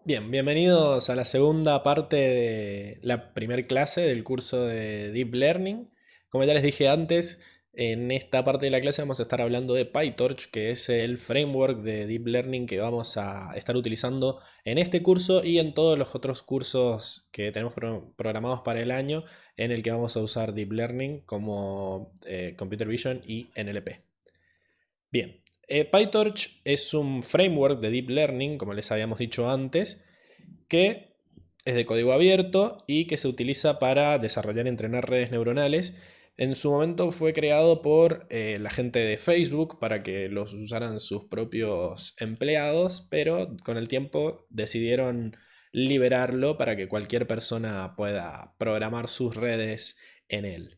Bien, bienvenidos a la segunda parte de la primera clase del curso de Deep Learning. Como ya les dije antes, en esta parte de la clase vamos a estar hablando de PyTorch, que es el framework de Deep Learning que vamos a estar utilizando en este curso y en todos los otros cursos que tenemos programados para el año, en el que vamos a usar Deep Learning como Computer Vision y NLP. Bien, PyTorch es un framework de Deep Learning, como les habíamos dicho antes, que es de código abierto y que se utiliza para desarrollar y entrenar redes neuronales. En su momento fue creado por la gente de Facebook para que los usaran sus propios empleados, pero con el tiempo decidieron liberarlo para que cualquier persona pueda programar sus redes en él.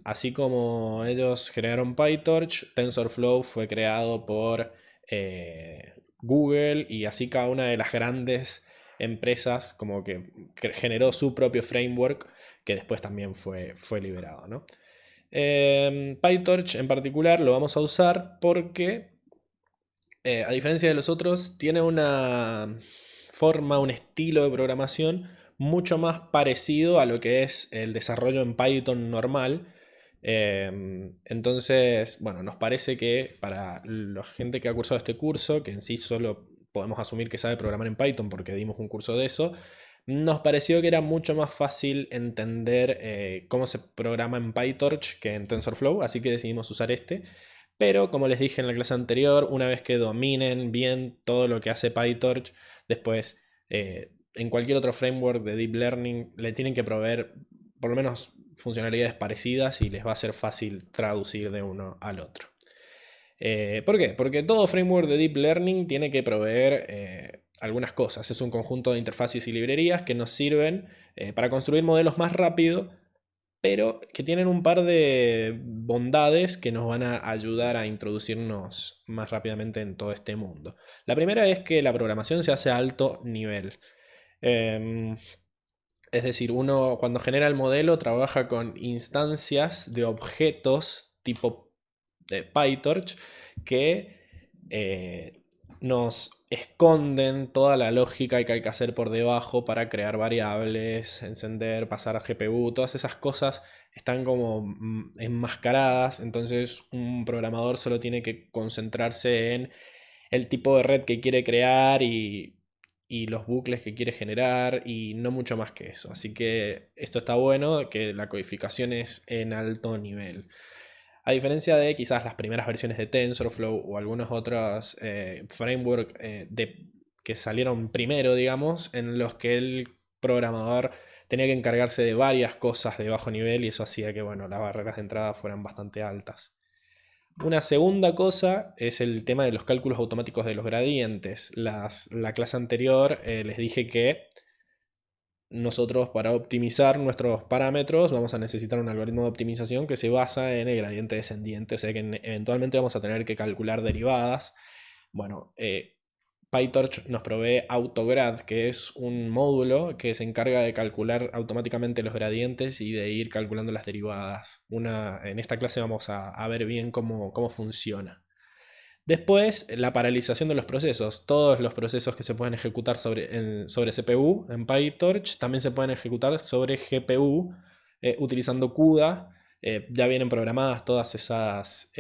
Así como ellos crearon PyTorch, TensorFlow fue creado por Google y así cada una de las grandes empresas como que generó su propio framework que después también fue liberado, ¿no? PyTorch en particular lo vamos a usar porque a diferencia de los otros tiene una forma, un estilo de programación mucho más parecido a lo que es el desarrollo en Python normal. Entonces, bueno, nos parece que para la gente que ha cursado este curso, que en sí solo podemos asumir que sabe programar en Python porque dimos un curso de eso, nos pareció que era mucho más fácil entender cómo se programa en PyTorch que en TensorFlow, así que decidimos usar este. Pero como les dije en la clase anterior, una vez que dominen bien todo lo que hace PyTorch, después en cualquier otro framework de Deep Learning le tienen que proveer por lo menos funcionalidades parecidas y les va a ser fácil traducir de uno al otro. ¿Por qué? Porque todo framework de Deep Learning tiene que proveer algunas cosas. Es un conjunto de interfaces y librerías que nos sirven para construir modelos más rápido, pero que tienen un par de bondades que nos van a ayudar a introducirnos más rápidamente en todo este mundo. La primera es que la programación se hace a alto nivel. Em, es decir, uno cuando genera el modelo trabaja con instancias de objetos tipo de PyTorch que eh, nos esconden toda la lógica que hay que hacer por debajo para crear variables, encender, pasar a GPU, todas esas cosas están como enmascaradas, entonces un programador solo tiene que concentrarse en el tipo de red que quiere crear y los bucles que quiere generar y no mucho más que eso. Así que esto está bueno, que la codificación es en alto nivel. A diferencia de quizás las primeras versiones de TensorFlow o algunos otros frameworks que salieron primero, digamos, en los que el programador tenía que encargarse de varias cosas de bajo nivel y eso hacía que bueno, las barreras de entrada fueran bastante altas. Una segunda cosa es el tema de los cálculos automáticos de los gradientes. La clase anterior les dije que nosotros para optimizar nuestros parámetros vamos a necesitar un algoritmo de optimización que se basa en el gradiente descendiente, o sea que eventualmente vamos a tener que calcular derivadas. Bueno, PyTorch nos provee Autograd, que es un módulo que se encarga de calcular automáticamente los gradientes y de ir calculando las derivadas. En esta clase vamos a ver bien cómo funciona. Después, la paralización de los procesos. Todos los procesos que se pueden ejecutar sobre CPU en PyTorch también se pueden ejecutar sobre GPU utilizando CUDA. Ya vienen programadas todas esas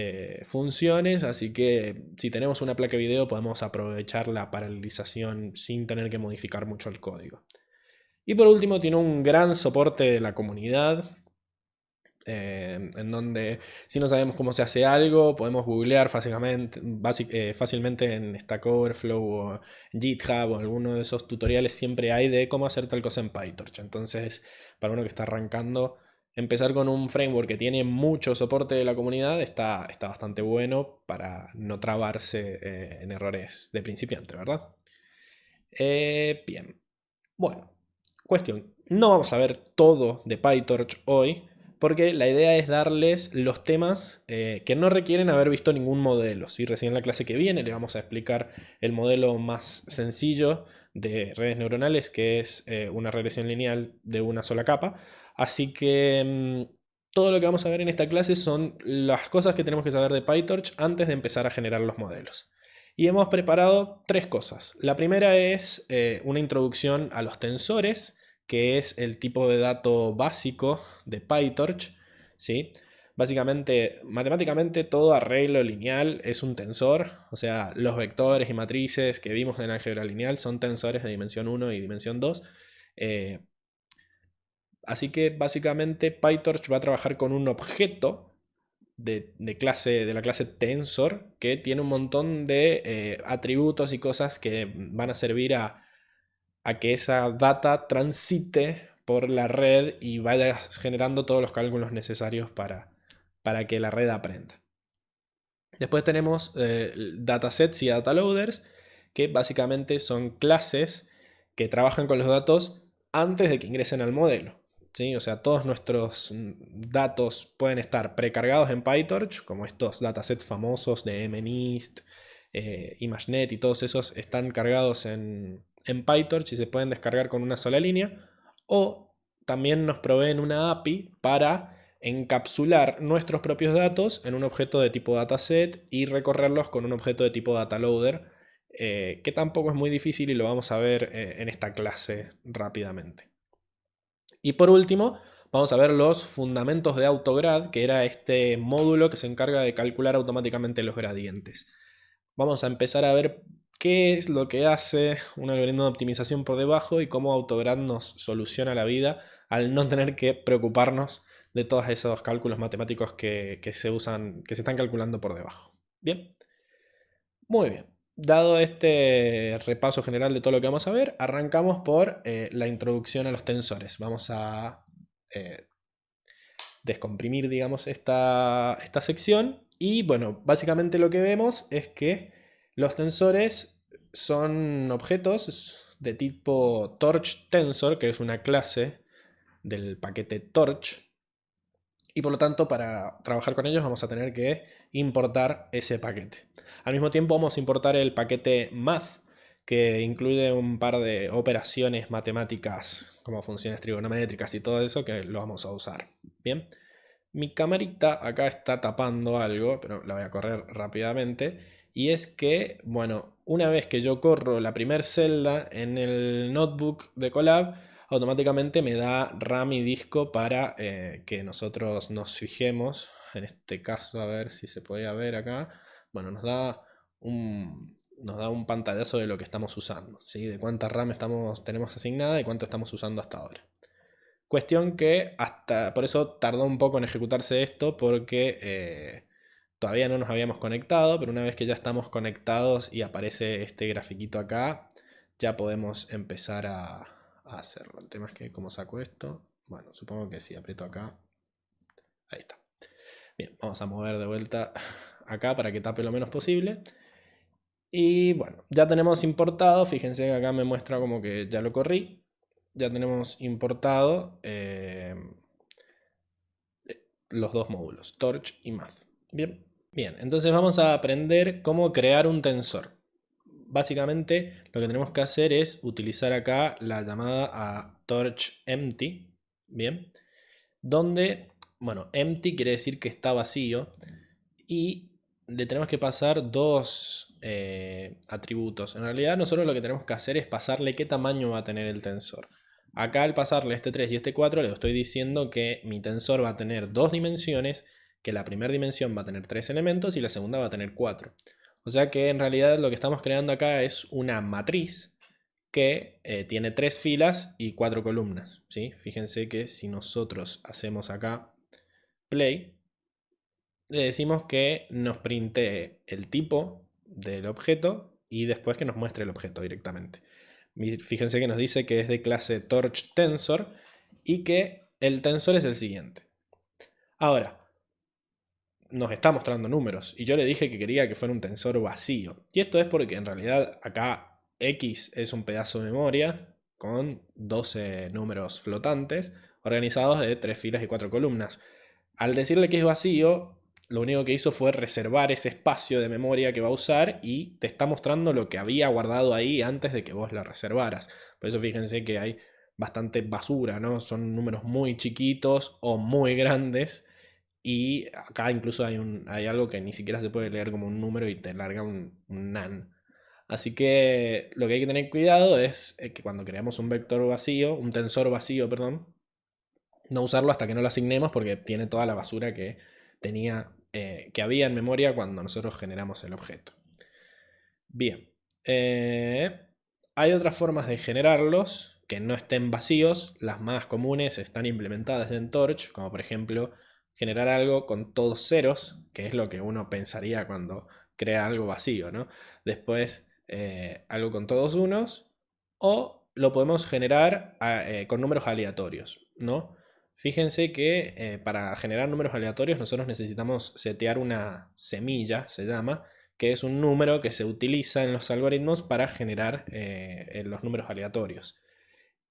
funciones, así que si tenemos una placa de video podemos aprovechar la paralización sin tener que modificar mucho el código. Y por último, tiene un gran soporte de la comunidad en donde si no sabemos cómo se hace algo, podemos googlear fácilmente en Stack Overflow o GitHub o alguno de esos tutoriales siempre hay de cómo hacer tal cosa en PyTorch. Entonces, para uno que está arrancando, empezar con un framework que tiene mucho soporte de la comunidad está bastante bueno para no trabarse en errores de principiante, ¿verdad? Bien. Bueno, cuestión. No vamos a ver todo de PyTorch hoy, porque la idea es darles los temas que no requieren haber visto ningún modelo. ¿Sí? Recién en la clase que viene le vamos a explicar el modelo más sencillo de redes neuronales, que es una regresión lineal de una sola capa. Así que todo lo que vamos a ver en esta clase son las cosas que tenemos que saber de PyTorch antes de empezar a generar los modelos. Y hemos preparado tres cosas. La primera es una introducción a los tensores, que es el tipo de dato básico de PyTorch, ¿sí? Básicamente, matemáticamente todo arreglo lineal es un tensor, o sea, los vectores y matrices que vimos en álgebra lineal son tensores de dimensión 1 y dimensión 2. Eh, Así que básicamente PyTorch va a trabajar con un objeto de la clase tensor que tiene un montón de atributos y cosas que van a servir a que esa data transite por la red y vaya generando todos los cálculos necesarios para que la red aprenda. Después tenemos datasets y dataloaders, que básicamente son clases que trabajan con los datos antes de que ingresen al modelo. ¿Sí? O sea, todos nuestros datos pueden estar precargados en PyTorch, como estos datasets famosos de MNIST, ImageNet y todos esos están cargados en PyTorch y se pueden descargar con una sola línea. O también nos proveen una API para encapsular nuestros propios datos en un objeto de tipo dataset y recorrerlos con un objeto de tipo dataloader, que tampoco es muy difícil y lo vamos a ver en esta clase rápidamente. Y por último, vamos a ver los fundamentos de AutoGrad, que era este módulo que se encarga de calcular automáticamente los gradientes. Vamos a empezar a ver qué es lo que hace un algoritmo de optimización por debajo y cómo AutoGrad nos soluciona la vida al no tener que preocuparnos de todos esos cálculos matemáticos que se usan, que se están calculando por debajo. Bien, muy bien. Dado este repaso general de todo lo que vamos a ver, arrancamos por la introducción a los tensores. Vamos a eh, descomprimir, digamos, esta sección. Y bueno, básicamente lo que vemos es que los tensores son objetos de tipo Torch Tensor, que es una clase del paquete Torch. Y por lo tanto, para trabajar con ellos vamos a tener que importar ese paquete. Al mismo tiempo vamos a importar el paquete Math, que incluye un par de operaciones matemáticas como funciones trigonométricas y todo eso que lo vamos a usar. Bien. Mi camarita acá está tapando algo, pero la voy a correr rápidamente. Y es que, bueno, una vez que yo corro la primera celda en el notebook de Colab, automáticamente me da RAM y disco para que nosotros nos fijemos. En este caso, a ver si se podía ver acá. Bueno, nos da un pantallazo de lo que estamos usando, ¿sí? De cuánta RAM tenemos asignada y cuánto estamos usando hasta ahora. Cuestión que hasta por eso tardó un poco en ejecutarse esto porque todavía no nos habíamos conectado, pero una vez que ya estamos conectados y aparece este grafiquito acá, ya podemos empezar a hacerlo. El tema es que, ¿cómo saco esto? Bueno, supongo que si aprieto acá, ahí está. Bien, vamos a mover de vuelta acá para que tape lo menos posible. Y bueno, ya tenemos importado, fíjense que acá me muestra como que ya lo corrí. Ya tenemos importado los dos módulos, Torch y Math. Bien, bien, entonces vamos a aprender cómo crear un tensor. Básicamente lo que tenemos que hacer es utilizar acá la llamada a Torch Empty, bien, donde, bueno, empty quiere decir que está vacío y le tenemos que pasar dos atributos. En realidad nosotros lo que tenemos que hacer es pasarle qué tamaño va a tener el tensor. Acá al pasarle este 3 y este 4 le estoy diciendo que mi tensor va a tener dos dimensiones, que la primera dimensión va a tener 3 elementos y la segunda va a tener 4. O sea que en realidad lo que estamos creando acá es una matriz que tiene 3 filas y 4 columnas, ¿sí? Fíjense que si nosotros hacemos acá play, le decimos que nos printe el tipo del objeto y después que nos muestre el objeto directamente. Fíjense que nos dice que es de clase Torch Tensor y que el tensor es el siguiente. Ahora, nos está mostrando números y yo le dije que quería que fuera un tensor vacío. Y esto es porque en realidad acá X es un pedazo de memoria con 12 números flotantes organizados de 3 filas y 4 columnas. Al decirle que es vacío, lo único que hizo fue reservar ese espacio de memoria que va a usar y te está mostrando lo que había guardado ahí antes de que vos la reservaras. Por eso fíjense que hay bastante basura, ¿no? Son números muy chiquitos o muy grandes Y acá incluso hay algo que ni siquiera se puede leer como un número y te larga un nan. Así que lo que hay que tener cuidado es que cuando creamos un vector vacío, un tensor vacío, perdón, no usarlo hasta que no lo asignemos porque tiene toda la basura que tenía, que había en memoria cuando nosotros generamos el objeto. Bien. Hay otras formas de generarlos que no estén vacíos. Las más comunes están implementadas en Torch, como por ejemplo generar algo con todos ceros, que es lo que uno pensaría cuando crea algo vacío, ¿no? Después algo con todos unos, o lo podemos generar con números aleatorios, ¿no? Fíjense que para generar números aleatorios nosotros necesitamos setear una semilla, se llama, que es un número que se utiliza en los algoritmos para generar los números aleatorios.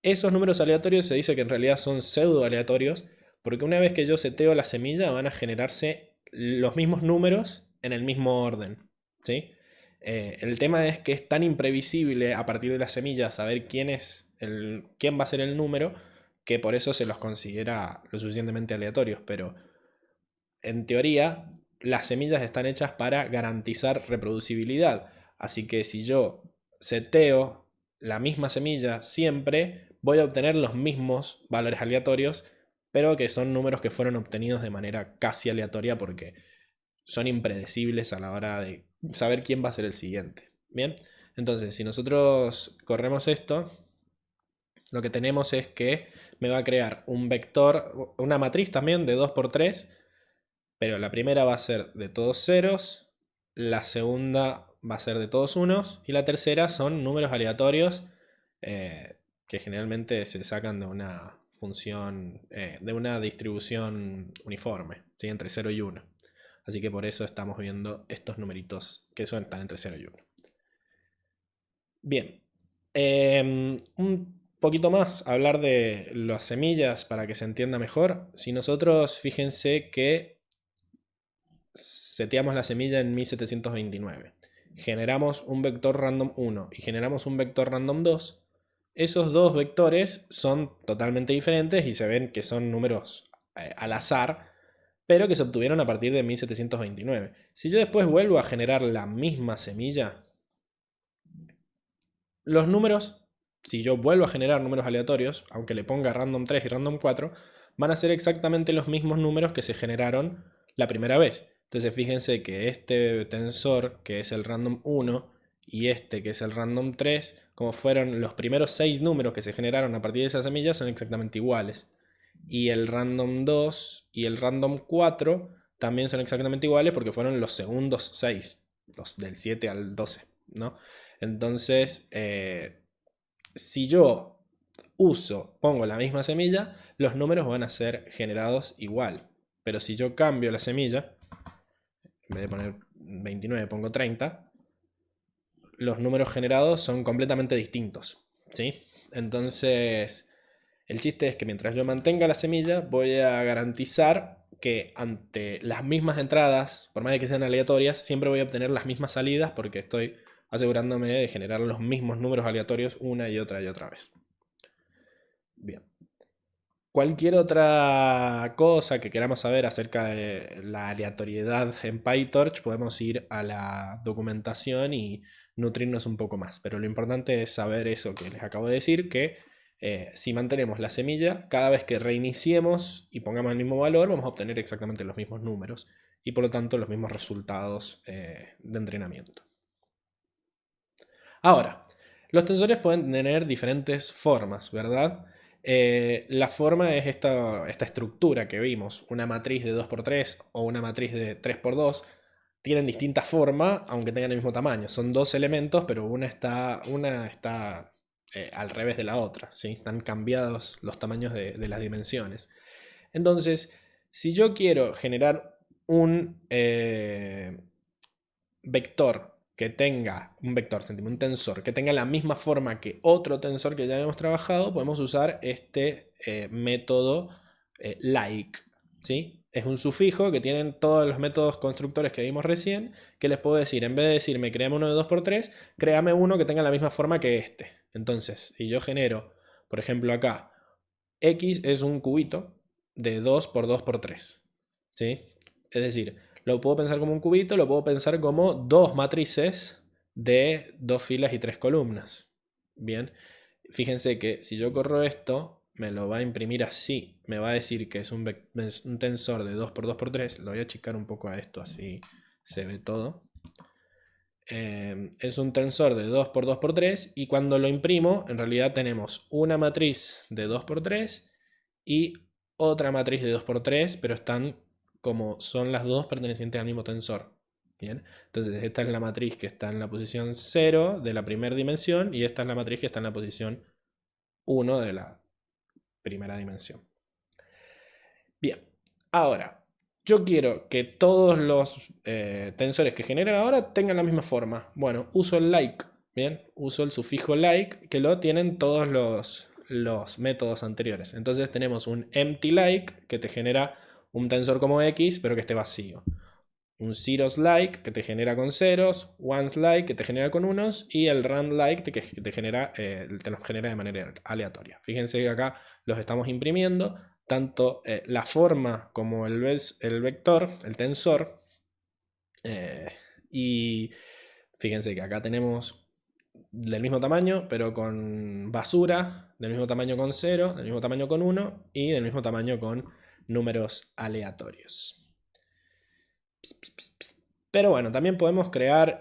Esos números aleatorios se dice que en realidad son pseudo aleatorios, porque una vez que yo seteo la semilla van a generarse los mismos números en el mismo orden, ¿sí? El tema es que es tan imprevisible a partir de la semilla saber quién va a ser el número, que por eso se los considera lo suficientemente aleatorios, pero en teoría las semillas están hechas para garantizar reproducibilidad. Así que si yo seteo la misma semilla siempre, voy a obtener los mismos valores aleatorios, pero que son números que fueron obtenidos de manera casi aleatoria porque son impredecibles a la hora de saber quién va a ser el siguiente. Bien, entonces si nosotros corremos esto, lo que tenemos es que me va a crear un vector, una matriz también de 2×3, pero la primera va a ser de todos ceros, la segunda va a ser de todos unos y la tercera son números aleatorios que generalmente se sacan de una función, de una distribución uniforme, ¿sí? Entre 0 y 1. Así que por eso estamos viendo estos numeritos que están entre 0 y 1. Bien, un poquito más, hablar de las semillas para que se entienda mejor. Si nosotros, fíjense que seteamos la semilla en 1729, generamos un vector random 1 y generamos un vector random 2, esos dos vectores son totalmente diferentes y se ven que son números al azar, pero que se obtuvieron a partir de 1729. Si yo después vuelvo a generar la misma semilla, los números, si yo vuelvo a generar números aleatorios, aunque le ponga random 3 y random 4, van a ser exactamente los mismos números que se generaron la primera vez. Entonces fíjense que este tensor, que es el random 1, y este, que es el random 3, como fueron los primeros 6 números que se generaron a partir de esa semilla, son exactamente iguales. Y el random 2 y el random 4 también son exactamente iguales porque fueron los segundos 6, los del 7 al 12, ¿no? Entonces, si yo pongo la misma semilla, los números van a ser generados igual. Pero si yo cambio la semilla, en vez de poner 29 pongo 30, los números generados son completamente distintos, ¿sí? Entonces, el chiste es que mientras yo mantenga la semilla, voy a garantizar que ante las mismas entradas, por más de que sean aleatorias, siempre voy a obtener las mismas salidas porque estoy asegurándome de generar los mismos números aleatorios una y otra vez. Bien. Cualquier otra cosa que queramos saber acerca de la aleatoriedad en PyTorch, podemos ir a la documentación y nutrirnos un poco más. Pero lo importante es saber eso que les acabo de decir, que si mantenemos la semilla, cada vez que reiniciemos y pongamos el mismo valor, vamos a obtener exactamente los mismos números y por lo tanto los mismos resultados de entrenamiento. Ahora, los tensores pueden tener diferentes formas, ¿verdad? La forma es esta estructura que vimos, una matriz de 2×3 o una matriz de 3×2, tienen distinta forma, aunque tengan el mismo tamaño. Son dos elementos, pero una está al revés de la otra, ¿sí? Están cambiados los tamaños de las dimensiones. Entonces, si yo quiero generar un vector que tenga un tensor que tenga la misma forma que otro tensor que ya hemos trabajado, podemos usar este método like, ¿sí? Es un sufijo que tienen todos los métodos constructores que vimos recién, que les puedo decir, en vez de decirme créame uno de 2×3, créame uno que tenga la misma forma que este. Entonces, si yo genero, por ejemplo acá, X es un cubito de 2×2×3, ¿sí? Es decir, lo puedo pensar como un cubito, lo puedo pensar como dos matrices de 2 filas y 3 columnas. Bien, fíjense que si yo corro esto, me lo va a imprimir así. Me va a decir que es un tensor de 2 por 2 por 3. Lo voy a achicar un poco a esto, así se ve todo. Es un tensor de 2 por 2 por 3 y cuando lo imprimo, en realidad tenemos una matriz de 2 por 3 y otra matriz de 2 por 3, pero están como son las dos pertenecientes al mismo tensor. Bien, entonces esta es la matriz que está en la posición 0 de la primera dimensión y esta es la matriz que está en la posición 1 de la primera dimensión. Bien, ahora, yo quiero que todos los tensores que generen ahora tengan la misma forma. Bueno, uso el like, bien, uso el sufijo like que lo tienen todos los métodos anteriores. Entonces tenemos un empty like que te genera un tensor como X, pero que esté vacío. Un zeros like que te genera con ceros, ones like que te genera con unos y el rand like que te genera, te los genera de manera aleatoria. Fíjense que acá los estamos imprimiendo, tanto la forma como el vector, el tensor. Y fíjense que acá tenemos del mismo tamaño, pero con basura, del mismo tamaño con 0, del mismo tamaño con 1 y del mismo tamaño con números aleatorios. Pero bueno, también podemos crear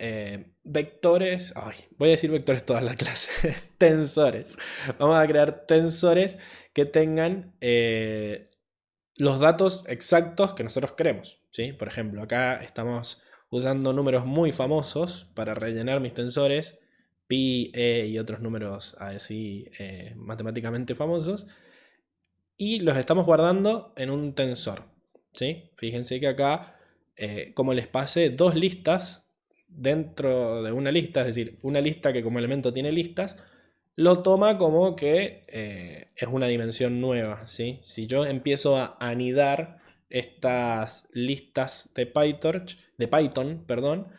vectores. Ay, voy a decir vectores toda la clase. Tensores. Vamos a crear tensores que tengan los datos exactos que nosotros queremos, ¿sí? Por ejemplo, acá estamos usando números muy famosos para rellenar mis tensores. Pi, E y otros números así matemáticamente famosos. Y los estamos guardando en un tensor, ¿sí? Fíjense que acá, como les pasé dos listas dentro de una lista, es decir, una lista que como elemento tiene listas, lo toma como que es una dimensión nueva, ¿sí? Si yo empiezo a anidar estas listas de Python, perdón,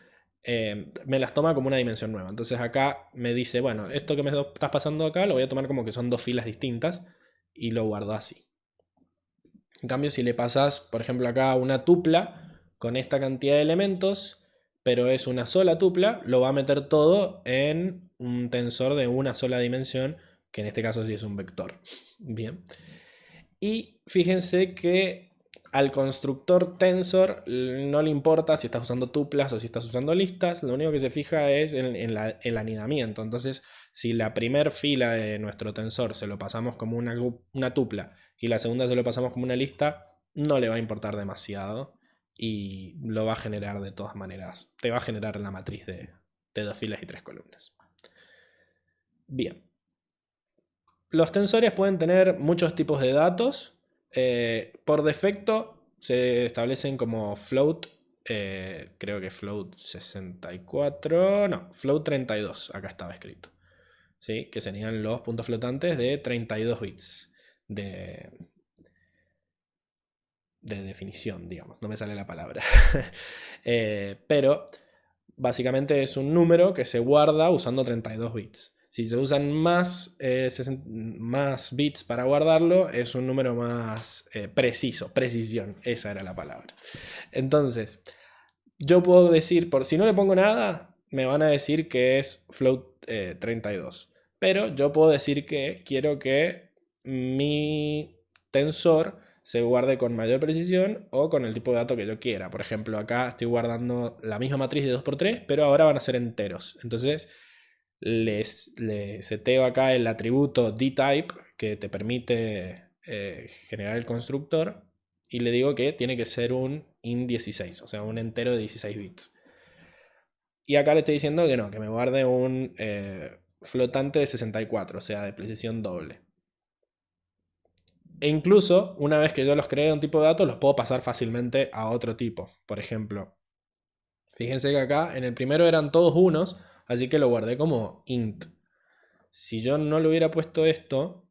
me las toma como una dimensión nueva. Entonces acá me dice, bueno, esto que me estás pasando acá lo voy a tomar como que son dos filas distintas y lo guardo así. En cambio, si le pasas, por ejemplo, acá una tupla con esta cantidad de elementos, pero es una sola tupla, lo va a meter todo en un tensor de una sola dimensión, que en este caso sí es un vector. Bien. Y fíjense que al constructor tensor no le importa si estás usando tuplas o si estás usando listas, lo único que se fija es en el anidamiento. Entonces, si la primera fila de nuestro tensor se lo pasamos como una tupla y la segunda se lo pasamos como una lista, no le va a importar demasiado y lo va a generar de todas maneras. Te va a generar la matriz de 2 filas y 3 columnas. Bien. Los tensores pueden tener muchos tipos de datos. Por defecto se establecen como float. Creo que float 64. No, float 32. Acá estaba escrito. ¿Sí? Que serían los puntos flotantes de 32 bits de definición, digamos. No me sale la palabra. Pero básicamente es un número que se guarda usando 32 bits. Si se usan más bits para guardarlo, es un número más preciso, precisión, esa era la palabra. Entonces, yo puedo decir, si no le pongo nada, me van a decir que es float 32. Pero yo puedo decir que quiero que mi tensor se guarde con mayor precisión o con el tipo de dato que yo quiera. Por ejemplo, acá estoy guardando la misma matriz de 2 por 3, pero ahora van a ser enteros. Entonces, les seteo acá el atributo dtype que te permite generar el constructor y le digo que tiene que ser un int16, o sea, un entero de 16 bits. Y acá le estoy diciendo que no, que me guarde un flotante de 64, o sea, de precisión doble. E incluso, una vez que yo los creé de un tipo de datos, los puedo pasar fácilmente a otro tipo. Por ejemplo, fíjense que acá en el primero eran todos unos, así que lo guardé como int. Si yo no le hubiera puesto esto,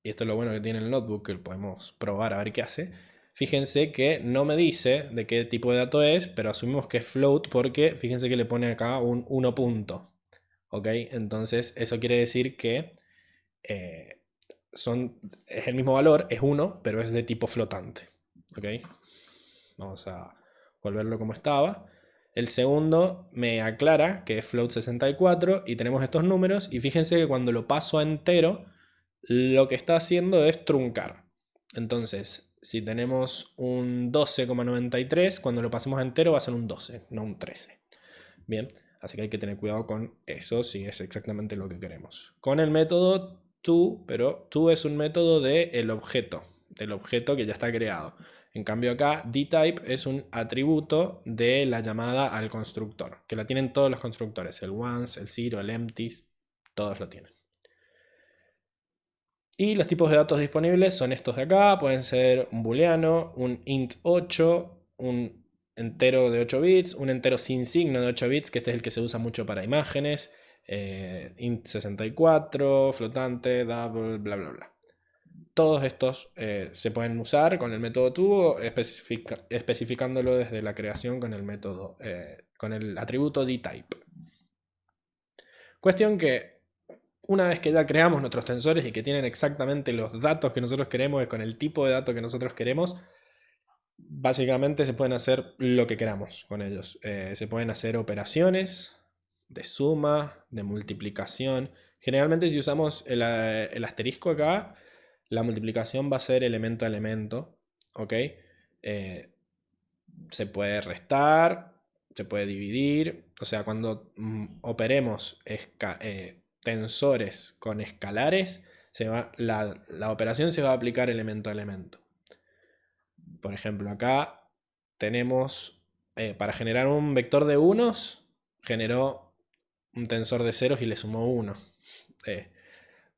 y esto es lo bueno que tiene el notebook, que lo podemos probar a ver qué hace, fíjense que no me dice de qué tipo de dato es, pero asumimos que es float porque fíjense que le pone acá un 1 punto. ¿Ok? Entonces eso quiere decir que es el mismo valor, es 1, pero es de tipo flotante. ¿Ok? Vamos a volverlo como estaba. El segundo me aclara que es float 64 y tenemos estos números. Y fíjense que cuando lo paso a entero, lo que está haciendo es truncar. Entonces, si tenemos un 12,93, cuando lo pasemos a entero va a ser un 12, no un 13. Bien, así que hay que tener cuidado con eso si es exactamente lo que queremos. Con el método to, pero to es un método del objeto que ya está creado. En cambio acá, dtype es un atributo de la llamada al constructor, que la tienen todos los constructores, el once, el zero, el empty, todos lo tienen. Y los tipos de datos disponibles son estos de acá, pueden ser un booleano, un int 8, un entero de 8 bits, un entero sin signo de 8 bits, que este es el que se usa mucho para imágenes, int 64, flotante, double, bla bla bla. Todos estos se pueden usar con el método to, especificándolo desde la creación con el método, con el atributo dtype. Cuestión que una vez que ya creamos nuestros tensores y que tienen exactamente los datos que nosotros queremos con el tipo de datos que nosotros queremos, básicamente se pueden hacer lo que queramos con ellos. Se pueden hacer operaciones de suma, de multiplicación. Generalmente si usamos el asterisco acá, la multiplicación va a ser elemento a elemento. ¿Ok? Se puede restar, se puede dividir. O sea, cuando operemos tensores con escalares, la operación se va a aplicar elemento a elemento. Por ejemplo, acá tenemos, para generar un vector de unos, generó un tensor de ceros y le sumó 1.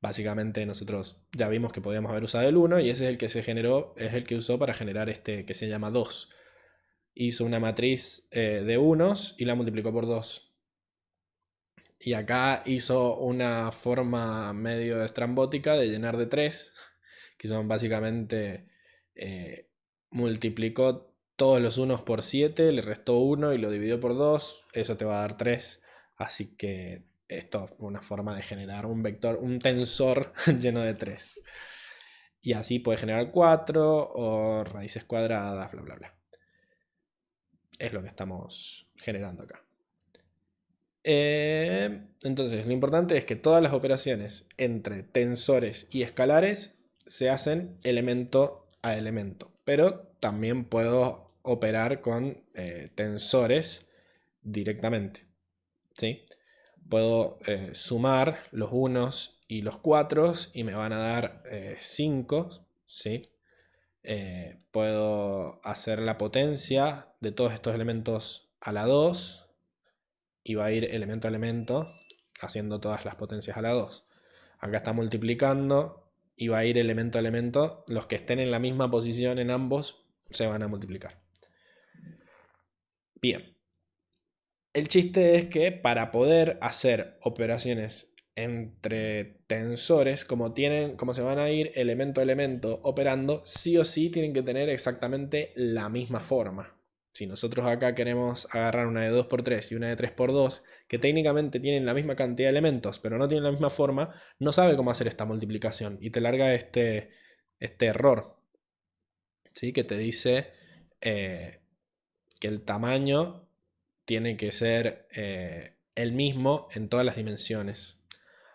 Básicamente nosotros ya vimos que podíamos haber usado el 1 y ese es el que se generó, es el que usó para generar este que se llama 2. Hizo una matriz de unos y la multiplicó por 2. Y acá hizo una forma medio estrambótica de llenar de 3, que son básicamente multiplicó todos los unos por 7, le restó 1 y lo dividió por 2, eso te va a dar 3. Así que esto es una forma de generar un vector, un tensor lleno de 3. Y así puede generar 4 o raíces cuadradas, bla bla bla. Es lo que estamos generando acá. Entonces, lo importante es que todas las operaciones entre tensores y escalares se hacen elemento a elemento. Pero también puedo operar con tensores directamente. ¿Sí? Puedo sumar los unos y los cuatros y me van a dar 5. ¿Sí? Puedo hacer la potencia de todos estos elementos a la 2 y va a ir elemento a elemento haciendo todas las potencias a la 2. Acá está multiplicando y va a ir elemento a elemento. Los que estén en la misma posición en ambos se van a multiplicar. Bien. El chiste es que para poder hacer operaciones entre tensores, como se van a ir elemento a elemento operando, sí o sí tienen que tener exactamente la misma forma. Si nosotros acá queremos agarrar una de 2×3 y una de 3×2, que técnicamente tienen la misma cantidad de elementos, pero no tienen la misma forma, no sabe cómo hacer esta multiplicación y te larga este error, ¿sí? Que te dice que el tamaño tiene que ser el mismo en todas las dimensiones.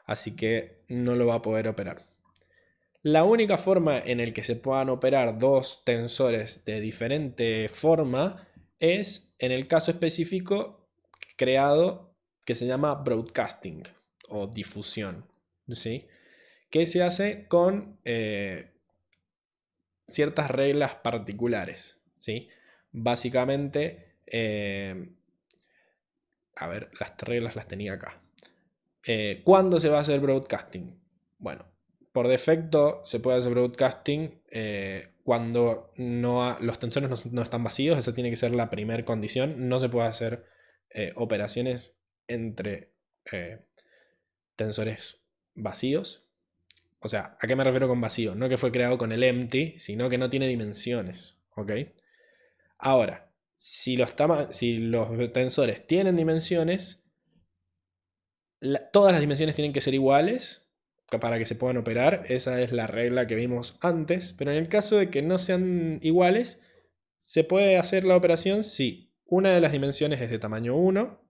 Así que no lo va a poder operar. La única forma en la que se puedan operar dos tensores de diferente forma es en el caso específico creado que se llama broadcasting o difusión, ¿sí? Que se hace con ciertas reglas particulares, ¿sí? Básicamente, a ver, las reglas las tenía acá. ¿Cuándo se va a hacer broadcasting? Bueno, por defecto se puede hacer broadcasting cuando los tensores no están vacíos. Esa tiene que ser la primera condición. No se puede hacer operaciones entre tensores vacíos. O sea, ¿a qué me refiero con vacío? No que fue creado con el empty, sino que no tiene dimensiones. ¿Ok? Ahora, si los tensores tienen dimensiones, todas las dimensiones tienen que ser iguales, para que se puedan operar. Esa es la regla que vimos antes. Pero en el caso de que no sean iguales, se puede hacer la operación si una de las dimensiones es de tamaño 1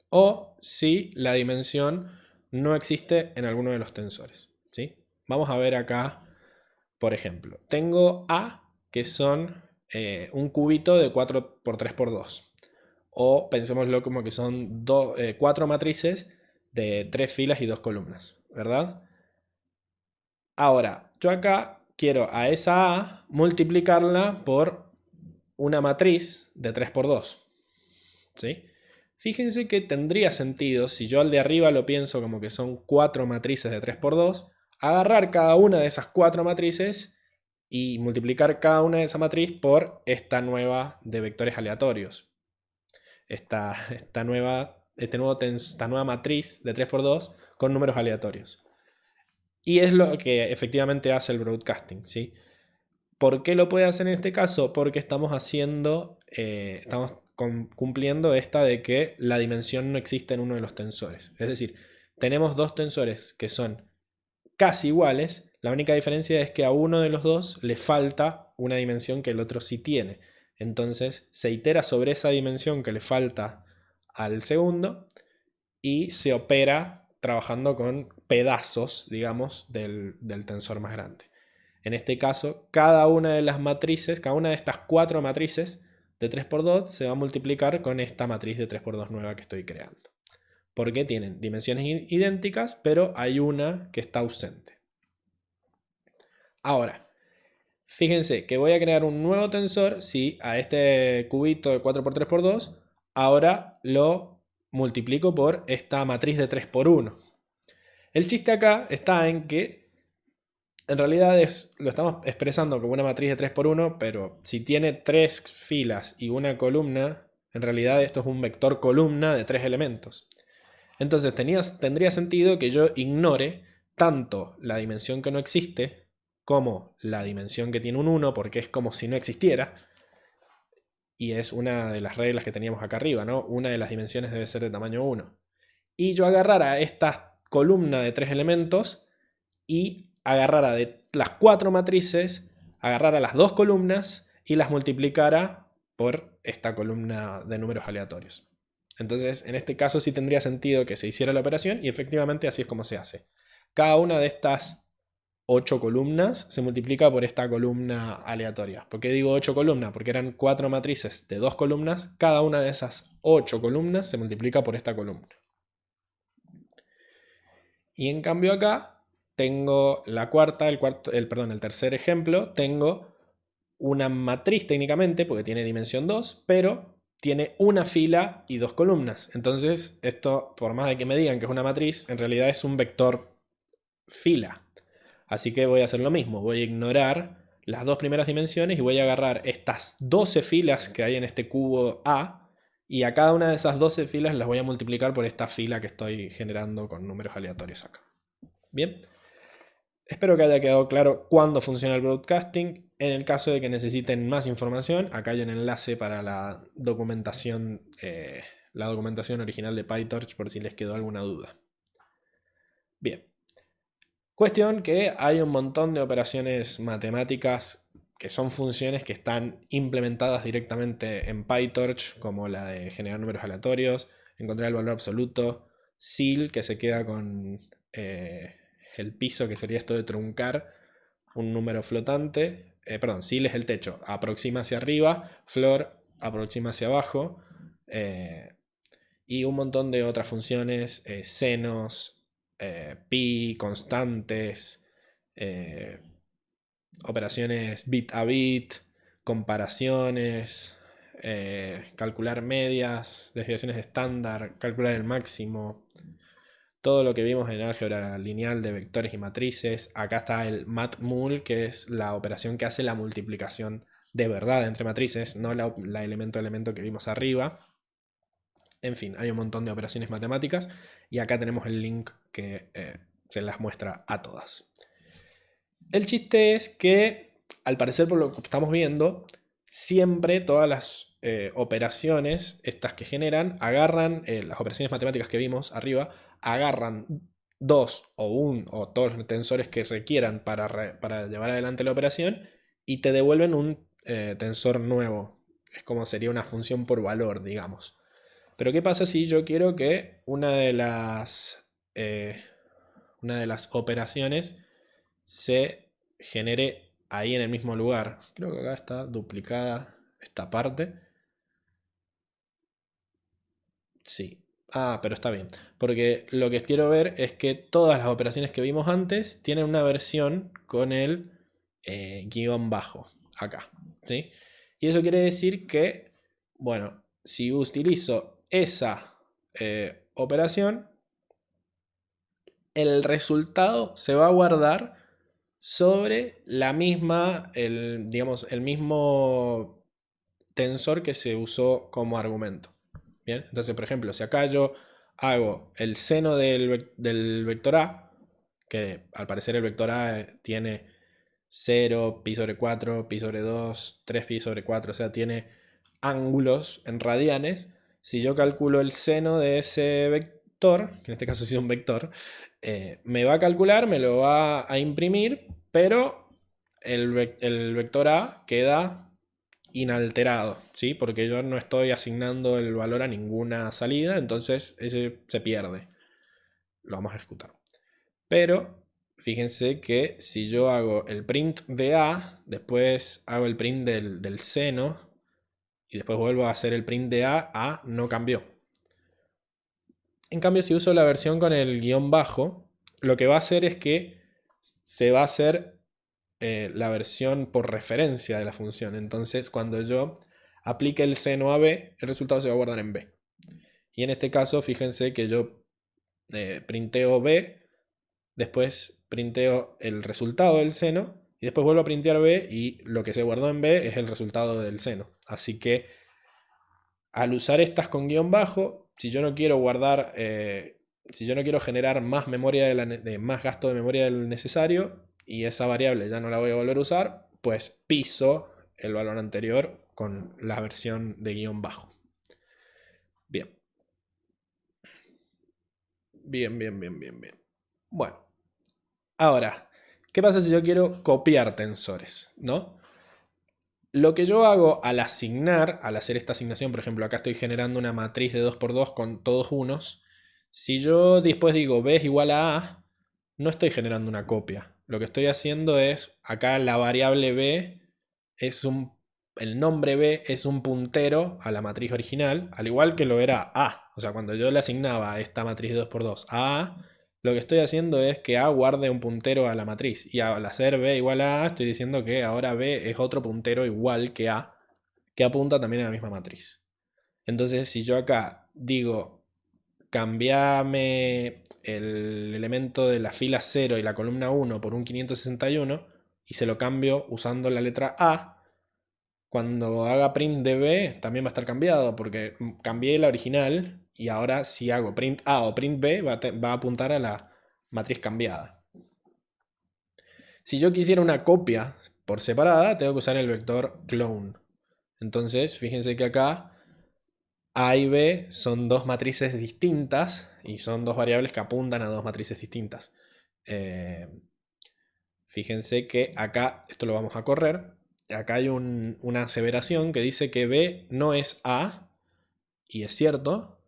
o si la dimensión no existe en alguno de los tensores, ¿sí? Vamos a ver acá, por ejemplo, tengo A, que son un cubito de 4×3×2. O pensémoslo como que son 4 matrices de 3 filas y 2 columnas, ¿verdad? Ahora, yo acá quiero a esa A multiplicarla por una matriz de 3×2, ¿sí? Fíjense que tendría sentido, si yo al de arriba lo pienso como que son 4 matrices de 3×2, agarrar cada una de esas 4 matrices y multiplicar cada una de esas matrices por esta nueva de vectores aleatorios. Esta nueva matriz de 3×2 con números aleatorios. Y es lo que efectivamente hace el broadcasting, ¿sí? ¿Por qué lo puede hacer en este caso? Porque estamos cumpliendo esta de que la dimensión no existe en uno de los tensores. Es decir, tenemos dos tensores que son casi iguales, la única diferencia es que a uno de los dos le falta una dimensión que el otro sí tiene. Entonces se itera sobre esa dimensión que le falta al segundo y se opera trabajando con pedazos, digamos, del tensor más grande. En este caso, cada una de las matrices, cada una de estas 4 matrices de 3×2 se va a multiplicar con esta matriz de 3×2 nueva que estoy creando. Porque tienen dimensiones idénticas, pero hay una que está ausente. Ahora, fíjense que voy a crear un nuevo tensor si a este cubito de 4×3×2 ahora lo multiplico por esta matriz de 3×1. El chiste acá está en que en realidad lo estamos expresando como una matriz de 3×1, pero si tiene 3 filas y una columna, en realidad esto es un vector columna de 3 elementos. Entonces tendría sentido que yo ignore tanto la dimensión que no existe como la dimensión que tiene un 1, porque es como si no existiera. Y es una de las reglas que teníamos acá arriba, ¿no? Una de las dimensiones debe ser de tamaño 1. Y yo agarrara esta columna de 3 elementos y agarrara de las 4 matrices, agarrara las 2 columnas y las multiplicara por esta columna de números aleatorios. Entonces, en este caso sí tendría sentido que se hiciera la operación y efectivamente así es como se hace. Cada una de estas 8 columnas se multiplica por esta columna aleatoria. ¿Por qué digo 8 columnas? Porque eran 4 matrices de 2 columnas. Cada una de esas 8 columnas se multiplica por esta columna. Y en cambio acá tengo la el tercer ejemplo, tengo una matriz técnicamente, porque tiene dimensión 2, pero tiene una fila y 2 columnas. Entonces esto, por más de que me digan que es una matriz, en realidad es un vector fila. Así que voy a hacer lo mismo, voy a ignorar las 2 primeras dimensiones y voy a agarrar estas 12 filas que hay en este cubo A y a cada una de esas 12 filas las voy a multiplicar por esta fila que estoy generando con números aleatorios acá. Bien, espero que haya quedado claro cuándo funciona el broadcasting. En el caso de que necesiten más información, acá hay un enlace para la documentación original de PyTorch por si les quedó alguna duda. Bien. Cuestión que hay un montón de operaciones matemáticas que son funciones que están implementadas directamente en PyTorch, como la de generar números aleatorios, encontrar el valor absoluto, SIL, que se queda con el piso, que sería esto de truncar un número flotante. SIL es el techo, aproxima hacia arriba, floor aproxima hacia abajo, y un montón de otras funciones, senos, pi, constantes, operaciones bit a bit, comparaciones, calcular medias, desviaciones de estándar, calcular el máximo, todo lo que vimos en álgebra lineal de vectores y matrices. Acá está el matmul, que es la operación que hace la multiplicación de verdad entre matrices, no la elemento a elemento que vimos arriba. En fin, hay un montón de operaciones matemáticas y acá tenemos el link que se las muestra a todas. El chiste es que, al parecer por lo que estamos viendo, siempre todas las operaciones, estas que generan, agarran, las operaciones matemáticas que vimos arriba, agarran dos o todos los tensores que requieran para llevar adelante la operación y te devuelven un tensor nuevo. Es como sería una función por valor, digamos. Pero ¿qué pasa si yo quiero que una de las operaciones se genere ahí en el mismo lugar? Creo que acá está duplicada esta parte. Sí. Ah, pero está bien. Porque lo que quiero ver es que todas las operaciones que vimos antes tienen una versión con el guión bajo. Acá. ¿Sí? Y eso quiere decir que, bueno, si utilizo esa operación, el resultado se va a guardar sobre la misma, digamos, el mismo tensor que se usó como argumento. Bien, entonces, por ejemplo, si acá yo hago el seno del vector A, que al parecer el vector A tiene 0, pi sobre 4, pi sobre 2, 3 pi sobre 4, o sea, tiene ángulos en radianes. Si yo calculo el seno de ese vector, que en este caso es un vector, me va a calcular, me lo va a imprimir, pero el vector A queda inalterado, ¿sí? Porque yo no estoy asignando el valor a ninguna salida, entonces ese se pierde. Lo vamos a ejecutar. Pero fíjense que si yo hago el print de A, después hago el print del seno y después vuelvo a hacer el print de A no cambió. En cambio, si uso la versión con el guión bajo, lo que va a hacer es que se va a hacer la versión por referencia de la función. Entonces, cuando yo aplique el seno a B, el resultado se va a guardar en B. Y en este caso, fíjense que yo printeo B, después printeo el resultado del seno y después vuelvo a printear B y lo que se guardó en B es el resultado del seno. Así que al usar estas con guión bajo, si yo no quiero guardar, si yo no quiero generar más memoria más gasto de memoria del necesario y esa variable ya no la voy a volver a usar, pues piso el valor anterior con la versión de guión bajo. Bien. Bien, bien, bien, bien, bien. Bueno, ahora, ¿qué pasa si yo quiero copiar tensores? ¿No? Lo que yo hago al asignar, al hacer esta asignación, por ejemplo, acá estoy generando una matriz de 2 por 2 con todos unos. Si yo después digo B es igual a A, no estoy generando una copia. Lo que estoy haciendo es, acá la variable B es el nombre B es un puntero a la matriz original, al igual que lo era A. O sea, cuando yo le asignaba esta matriz de 2 por 2 a A, lo que estoy haciendo es que A guarde un puntero a la matriz. Y al hacer B igual a A, estoy diciendo que ahora B es otro puntero igual que A, que apunta también a la misma matriz. Entonces, si yo acá digo, cambiame el elemento de la fila 0 y la columna 1 por un 561 y se lo cambio usando la letra A, cuando haga print de B también va a estar cambiado porque cambié la original y ahora si hago print A o print B va a apuntar a la matriz cambiada. Si yo quisiera una copia por separada, tengo que usar el vector clone. Entonces, fíjense que acá A y B son dos matrices distintas y son dos variables que apuntan a dos matrices distintas. Fíjense que acá, esto lo vamos a correr, acá hay una aseveración que dice que B no es A, y es cierto,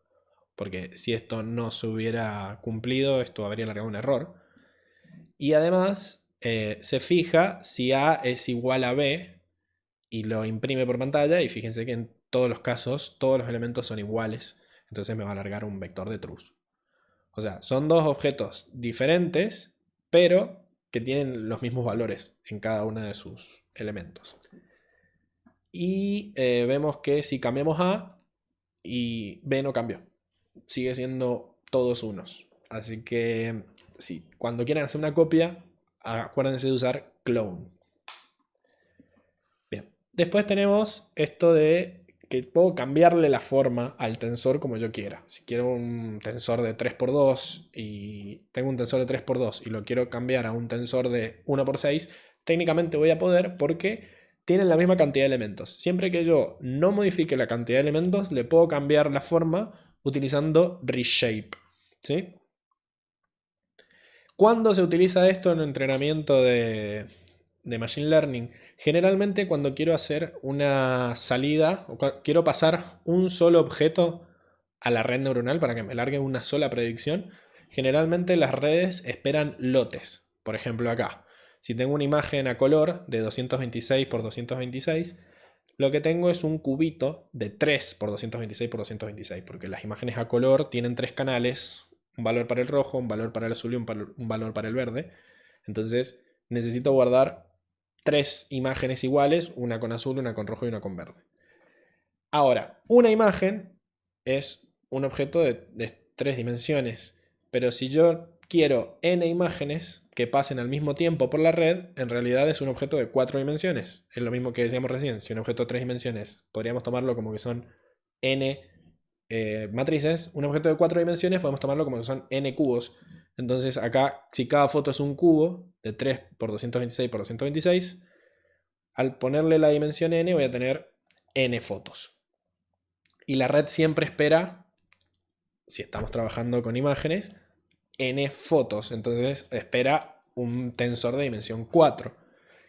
porque si esto no se hubiera cumplido, esto habría largado un error. Y además se fija si A es igual a B y lo imprime por pantalla, y fíjense que en todos los casos todos los elementos son iguales, entonces me va a largar un vector de truth. O sea, son dos objetos diferentes, pero que tienen los mismos valores en cada uno de sus elementos. Y vemos que si cambiamos A y B no cambió, sigue siendo todos unos. Así que sí, cuando quieran hacer una copia, acuérdense de usar clone. Bien, después tenemos esto de que puedo cambiarle la forma al tensor como yo quiera. Si quiero un tensor de 3 por 2 y tengo un tensor de 3 por 2 y lo quiero cambiar a un tensor de 1 por 6, técnicamente voy a poder porque tienen la misma cantidad de elementos. Siempre que yo no modifique la cantidad de elementos, le puedo cambiar la forma utilizando reshape. ¿Sí? ¿Cuándo se utiliza esto en entrenamiento de Machine Learning? Generalmente cuando quiero hacer una salida o quiero pasar un solo objeto a la red neuronal para que me largue una sola predicción, generalmente las redes esperan lotes. Por ejemplo acá, si tengo una imagen a color de 226 por 226, lo que tengo es un cubito de 3 por 226 por 226, porque las imágenes a color tienen tres canales, un valor para el rojo, un valor para el azul y un valor para el verde. Entonces necesito guardar tres imágenes iguales, una con azul, una con rojo y una con verde. Ahora, una imagen es un objeto de tres dimensiones, pero si yo quiero n imágenes que pasen al mismo tiempo por la red, en realidad es un objeto de cuatro dimensiones. Es lo mismo que decíamos recién, si un objeto de tres dimensiones, podríamos tomarlo como que son n matrices, un objeto de cuatro dimensiones podemos tomarlo como que son n cubos. Entonces acá, si cada foto es un cubo de 3 por 226 por 226, al ponerle la dimensión n voy a tener n fotos. Y la red siempre espera, si estamos trabajando con imágenes, n fotos. Entonces espera un tensor de dimensión 4.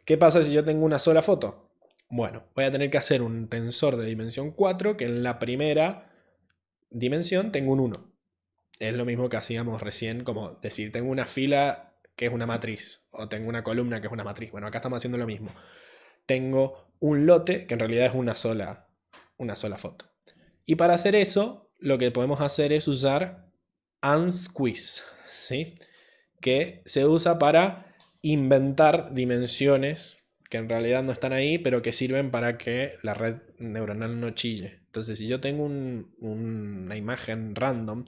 ¿Qué pasa si yo tengo una sola foto? Bueno, voy a tener que hacer un tensor de dimensión 4 que en la primera dimensión tengo un 1. Es lo mismo que hacíamos recién, como decir, tengo una fila que es una matriz, o tengo una columna que es una matriz. Bueno, acá estamos haciendo lo mismo. Tengo un lote que en realidad es una sola foto. Y para hacer eso, lo que podemos hacer es usar unsqueeze, ¿sí? Que se usa para inventar dimensiones que en realidad no están ahí, pero que sirven para que la red neuronal no chille. Entonces, si yo tengo una imagen random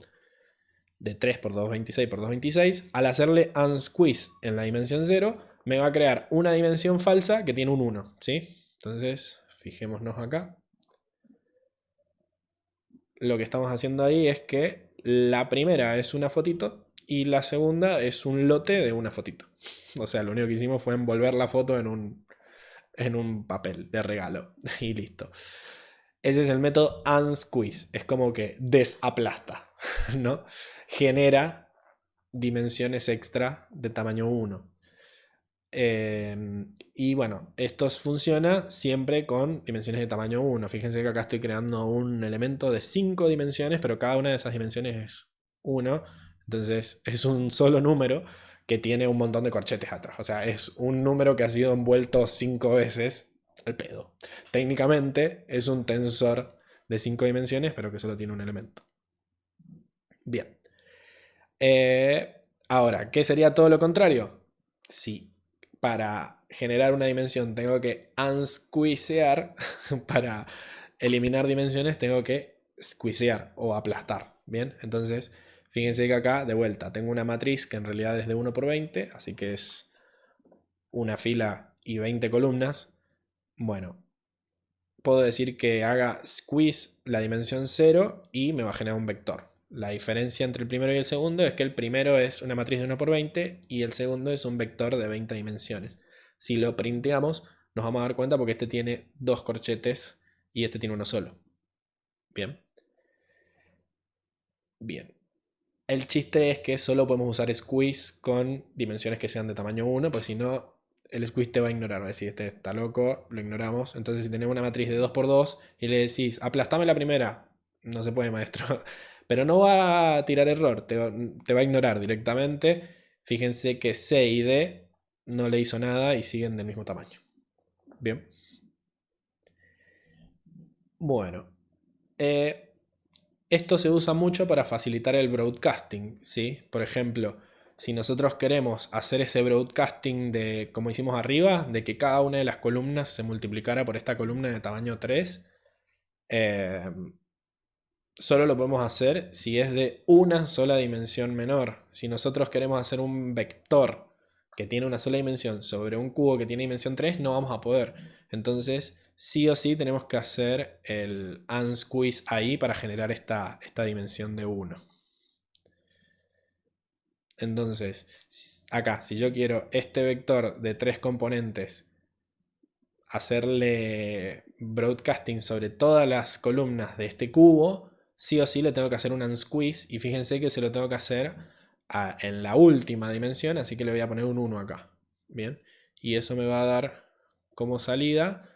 de 3 por 226 por 226, al hacerle unsqueeze en la dimensión 0, me va a crear una dimensión falsa que tiene un 1, ¿sí? Entonces, fijémonos acá. Lo que estamos haciendo ahí es que la primera es una fotito y la segunda es un lote de una fotito. O sea, lo único que hicimos fue envolver la foto en un papel de regalo y listo. Ese es el método unsqueeze. Es como que desaplasta, ¿no? Genera dimensiones extra de tamaño 1. Y bueno, esto funciona siempre con dimensiones de tamaño 1. Fíjense que acá estoy creando un elemento de 5 dimensiones, pero cada una de esas dimensiones es 1. Entonces es un solo número que tiene un montón de corchetes atrás. O sea, es un número que ha sido envuelto 5 veces al pedo. Técnicamente es un tensor de 5 dimensiones, pero que solo tiene un elemento. Bien. Ahora, ¿qué sería todo lo contrario? Si para generar una dimensión tengo que unsqueezear, para eliminar dimensiones tengo que squeezear o aplastar. Bien, entonces fíjense que acá de vuelta tengo una matriz que en realidad es de 1 por 20, así que es una fila y 20 columnas. Bueno, puedo decir que haga squeeze la dimensión 0 y me va a generar un vector. La diferencia entre el primero y el segundo es que el primero es una matriz de 1 por 20 y el segundo es un vector de 20 dimensiones. Si lo printeamos, nos vamos a dar cuenta porque este tiene dos corchetes y este tiene uno solo. Bien. Bien. El chiste es que solo podemos usar squeeze con dimensiones que sean de tamaño 1, pues si no, el squeeze te va a ignorar. Va a decir, este está loco, lo ignoramos. Entonces, si tenemos una matriz de 2 por 2 y le decís, aplastame la primera, no se puede, maestro. Pero no va a tirar error, te va a ignorar directamente. Fíjense que C y D no le hizo nada y siguen del mismo tamaño. Bien. Bueno. Esto se usa mucho para facilitar el broadcasting, ¿sí? Por ejemplo, si nosotros queremos hacer ese broadcasting de, como hicimos arriba, de que cada una de las columnas se multiplicara por esta columna de tamaño 3, eh, solo lo podemos hacer si es de una sola dimensión menor. Si nosotros queremos hacer un vector que tiene una sola dimensión sobre un cubo que tiene dimensión 3, no vamos a poder. Entonces, sí o sí tenemos que hacer el unsqueeze ahí para generar esta dimensión de 1. Entonces, acá, si yo quiero este vector de 3 componentes, hacerle broadcasting sobre todas las columnas de este cubo, sí o sí le tengo que hacer un unsqueeze y fíjense que se lo tengo que hacer en la última dimensión, así que le voy a poner un 1 acá. Bien, y eso me va a dar como salida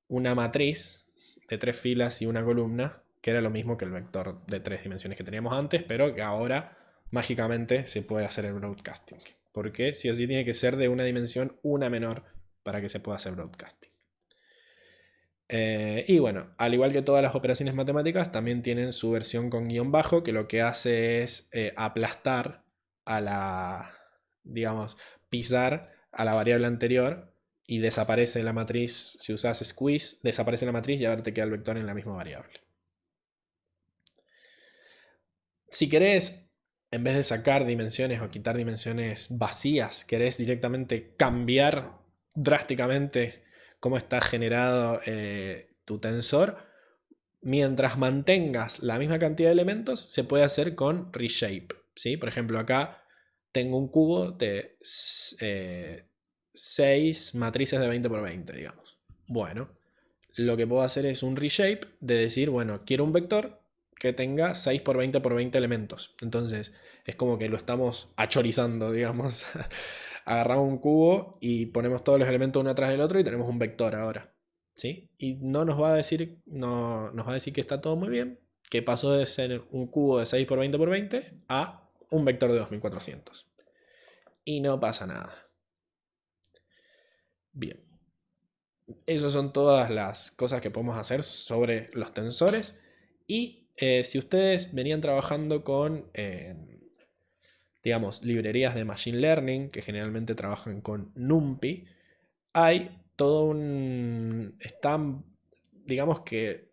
una matriz de 3 filas y una columna, que era lo mismo que el vector de 3 dimensiones que teníamos antes, pero que ahora mágicamente se puede hacer el broadcasting. Porque sí o sí tiene que ser de una dimensión una menor para que se pueda hacer broadcasting. Y bueno, al igual que todas las operaciones matemáticas, también tienen su versión con guión bajo, que lo que hace es aplastar a la, digamos, pisar a la variable anterior y desaparece la matriz. Si usas squeeze, desaparece la matriz y ahora te queda el vector en la misma variable. Si querés, en vez de sacar dimensiones o quitar dimensiones vacías, querés directamente cambiar drásticamente cómo está generado tu tensor, mientras mantengas la misma cantidad de elementos, se puede hacer con reshape, ¿sí? Por ejemplo, acá tengo un cubo de 6 matrices de 20 por 20, digamos. Bueno, lo que puedo hacer es un reshape de decir, bueno, quiero un vector que tenga 6 por 20 por 20 elementos. Entonces, es como que lo estamos achorizando, digamos. Agarramos un cubo y ponemos todos los elementos uno atrás del otro y tenemos un vector ahora. ¿Sí? Y no nos va a decir, no, nos va a decir que está todo muy bien, que pasó de ser un cubo de 6 por 20 por 20 a un vector de 2400. Y no pasa nada. Bien. Esas son todas las cosas que podemos hacer sobre los tensores. Y si ustedes venían trabajando con, digamos, librerías de Machine Learning, que generalmente trabajan con NumPy, hay todo un... Están, digamos que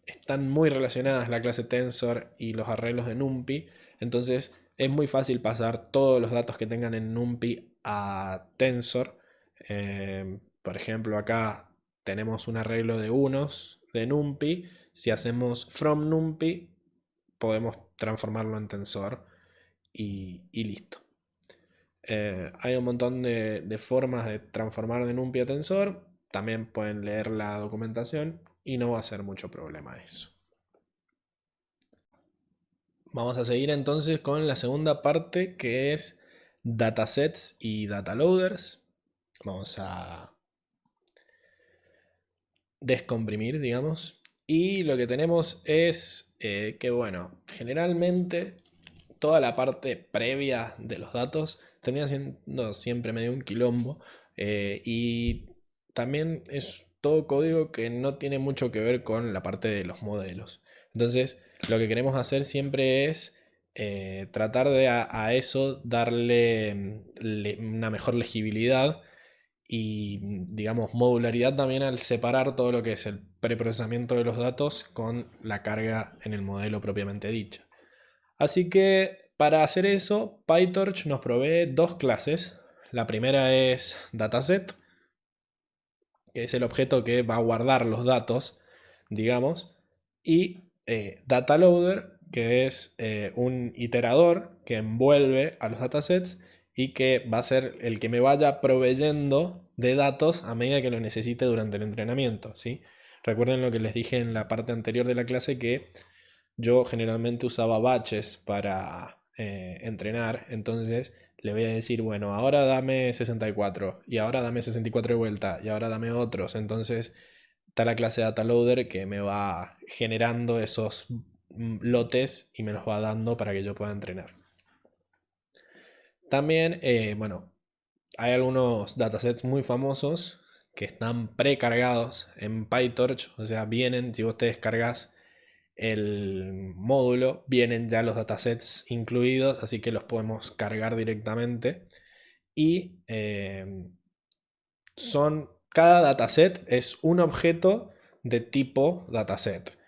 están muy relacionadas la clase Tensor y los arreglos de NumPy. Entonces es muy fácil pasar todos los datos que tengan en NumPy a Tensor. Por ejemplo, acá tenemos un arreglo de unos de NumPy. Si hacemos from NumPy, podemos transformarlo en tensor y listo. Hay un montón de formas de transformar de NumPy a tensor. También pueden leer la documentación y no va a ser mucho problema eso. Vamos a seguir entonces con la segunda parte, que es datasets y data loaders. Vamos a descomprimir, digamos. Y lo que tenemos es que, bueno, generalmente toda la parte previa de los datos termina siendo siempre medio un quilombo. Y también es todo código que no tiene mucho que ver con la parte de los modelos. Entonces, lo que queremos hacer siempre es tratar de a eso darle una mejor legibilidad y, digamos, modularidad también al separar todo lo que es el preprocesamiento de los datos con la carga en el modelo propiamente dicha. Así que para hacer eso, PyTorch nos provee dos clases. La primera es dataset, que es el objeto que va a guardar los datos, digamos, y dataloader, que es un iterador que envuelve a los datasets y que va a ser el que me vaya proveyendo de datos a medida que lo necesite durante el entrenamiento, ¿sí? Recuerden lo que les dije en la parte anterior de la clase, que yo generalmente usaba batches para entrenar, entonces le voy a decir, bueno, ahora dame 64 y ahora dame 64 de vuelta y ahora dame otros. Entonces está la clase DataLoader que me va generando esos lotes y me los va dando para que yo pueda entrenar. También, bueno, hay algunos datasets muy famosos que están precargados en PyTorch, o sea, vienen, si vos te descargas el módulo, vienen ya los datasets incluidos, así que los podemos cargar directamente. Y cada dataset es un objeto de tipo dataset.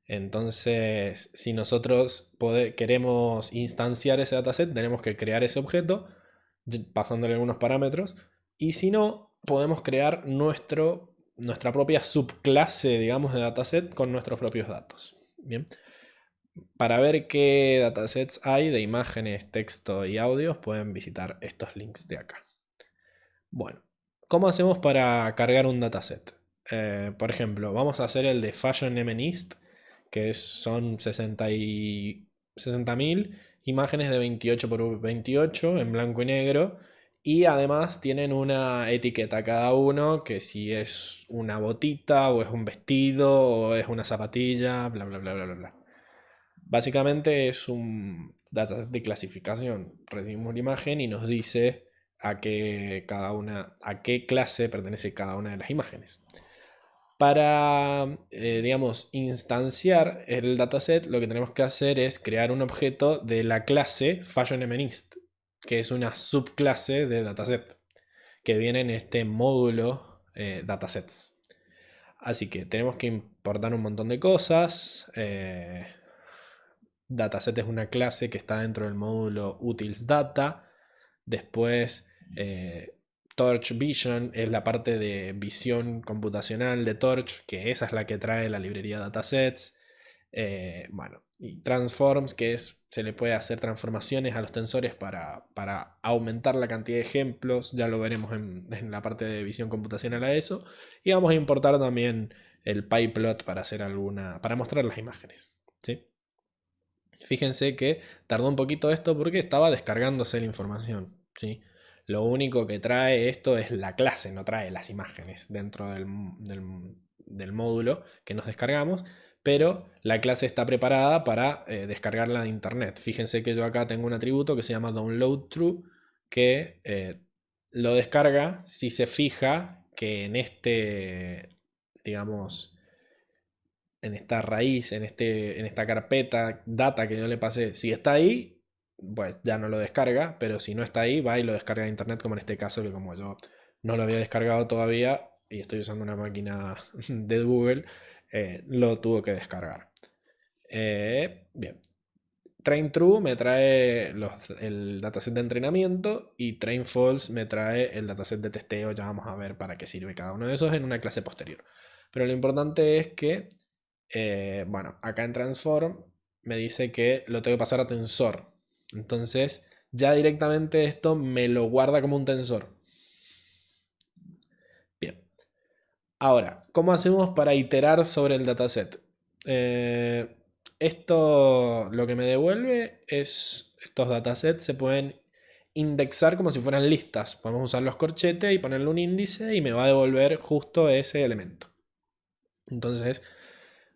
Entonces, si nosotros queremos instanciar ese dataset, tenemos que crear ese objeto pasándole algunos parámetros. Y si no, podemos crear nuestra propia subclase, digamos, de dataset con nuestros propios datos. Bien. Para ver qué datasets hay de imágenes, texto y audios, pueden visitar estos links de acá. Bueno, ¿cómo hacemos para cargar un dataset? Por ejemplo, vamos a hacer el de Fashion MNIST, que son 60.000 imágenes de 28 por 28 en blanco y negro. Y además tienen una etiqueta cada uno, que si es una botita, o es un vestido, o es una zapatilla, bla, bla, bla, bla, bla, bla. Básicamente es un dataset de clasificación. Recibimos la imagen y nos dice a qué clase pertenece cada una de las imágenes. Para, digamos, instanciar el dataset, lo que tenemos que hacer es crear un objeto de la clase FashionMNIST, que es una subclase de dataset, que viene en este módulo datasets. Así que tenemos que importar un montón de cosas. Dataset es una clase que está dentro del módulo utilsData. Después, Torch Vision es la parte de visión computacional de Torch, que esa es la que trae la librería datasets. Bueno, y Transforms, que se le puede hacer transformaciones a los tensores para aumentar la cantidad de ejemplos. Ya lo veremos en la parte de visión computacional a eso. Y vamos a importar también el PyPlot para mostrar las imágenes. ¿Sí? Fíjense que tardó un poquito esto porque estaba descargándose la información, ¿sí? Lo único que trae esto es la clase, no trae las imágenes dentro del módulo que nos descargamos, pero la clase está preparada para descargarla de internet. Fíjense que yo acá tengo un atributo que se llama downloadTrue, que lo descarga si se fija que en digamos, en esta raíz, en esta carpeta data que yo le pasé, si está ahí, pues ya no lo descarga, pero si no está ahí, va y lo descarga de internet, como en este caso, que como yo no lo había descargado todavía y estoy usando una máquina de Google, lo tuvo que descargar. Bien. Train True me trae el dataset de entrenamiento y Train False me trae el dataset de testeo. Ya vamos a ver para qué sirve cada uno de esos en una clase posterior. Pero lo importante es que bueno, acá en Transform me dice que lo tengo que pasar a tensor. Entonces, ya directamente esto me lo guarda como un tensor. Bien. Ahora, ¿cómo hacemos para iterar sobre el dataset? Esto lo que me devuelve es estos datasets se pueden indexar como si fueran listas. Podemos usar los corchetes y ponerle un índice y me va a devolver justo ese elemento. Entonces,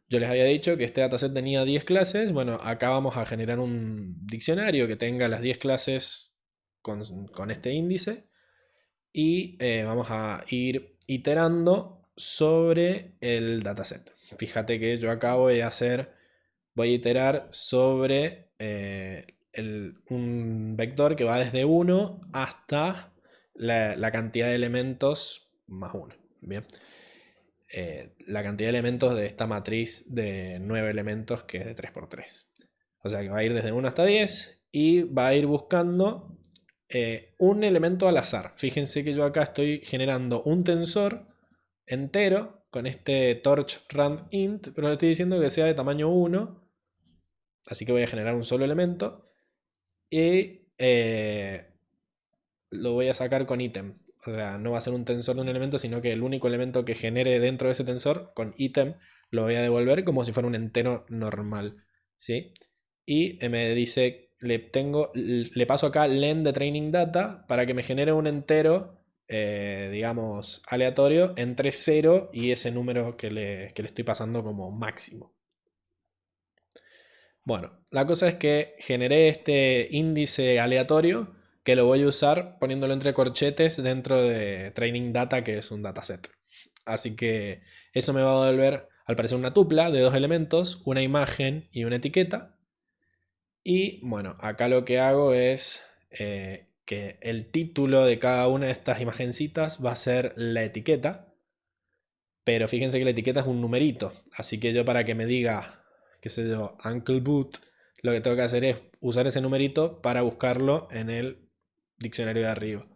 yo les había dicho que este dataset tenía 10 clases. Bueno, acá vamos a generar un diccionario que tenga las 10 clases con este índice. Y vamos a ir iterando sobre el dataset. Fíjate que yo acá voy a iterar sobre un vector que va desde 1 hasta la cantidad de elementos más 1. Bien. La cantidad de elementos de esta matriz de 9 elementos que es de 3×3. O sea que va a ir desde 1 hasta 10 y va a ir buscando un elemento al azar. Fíjense que yo acá estoy generando un tensor entero con este torch rand int, pero le estoy diciendo que sea de tamaño 1. Así que voy a generar un solo elemento y lo voy a sacar con ítem. O sea, no va a ser un tensor de un elemento, sino que el único elemento que genere dentro de ese tensor, con ítem, lo voy a devolver como si fuera un entero normal. ¿Sí? Y me dice, le paso acá len de training data para que me genere un entero, digamos, aleatorio entre 0 y ese número que le estoy pasando como máximo. Bueno, la cosa es que generé este índice aleatorio que lo voy a usar poniéndolo entre corchetes dentro de training data, que es un dataset. Así que eso me va a devolver, al parecer, una tupla de 2 elementos, una imagen y una etiqueta. Y bueno, acá lo que hago es que el título de cada una de estas imagencitas va a ser la etiqueta. Pero fíjense que la etiqueta es un numerito. Así que yo, para que me diga, qué sé yo, Uncle Boot, lo que tengo que hacer es usar ese numerito para buscarlo en el diccionario de arriba.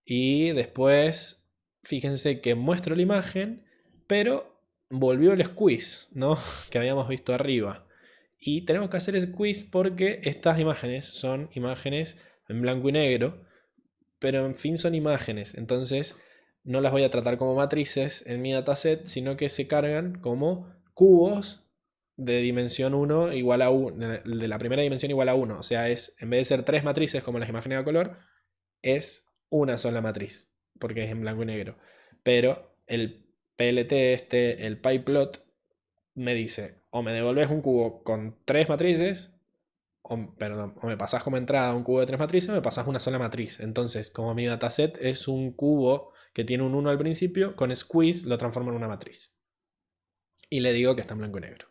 Y después, fíjense que muestro la imagen, pero volvió el squeeze, ¿no? Que habíamos visto arriba. Y tenemos que hacer ese quiz porque estas imágenes son imágenes en blanco y negro, pero en fin son imágenes. Entonces no las voy a tratar como matrices en mi dataset, sino que se cargan como cubos de dimensión 1 igual a 1, de la primera dimensión igual a 1. O sea, es, en vez de ser 3 matrices como las imágenes a color, es una sola matriz, porque es en blanco y negro. Pero el PLT el PyPlot, me dice, o me devolves un cubo con 3 matrices, perdón, o me pasás como entrada un cubo de 3 matrices, o me pasás una sola matriz. Entonces, como mi dataset es un cubo que tiene un 1 al principio, con squeeze lo transformo en una matriz. Y le digo que está en blanco y negro.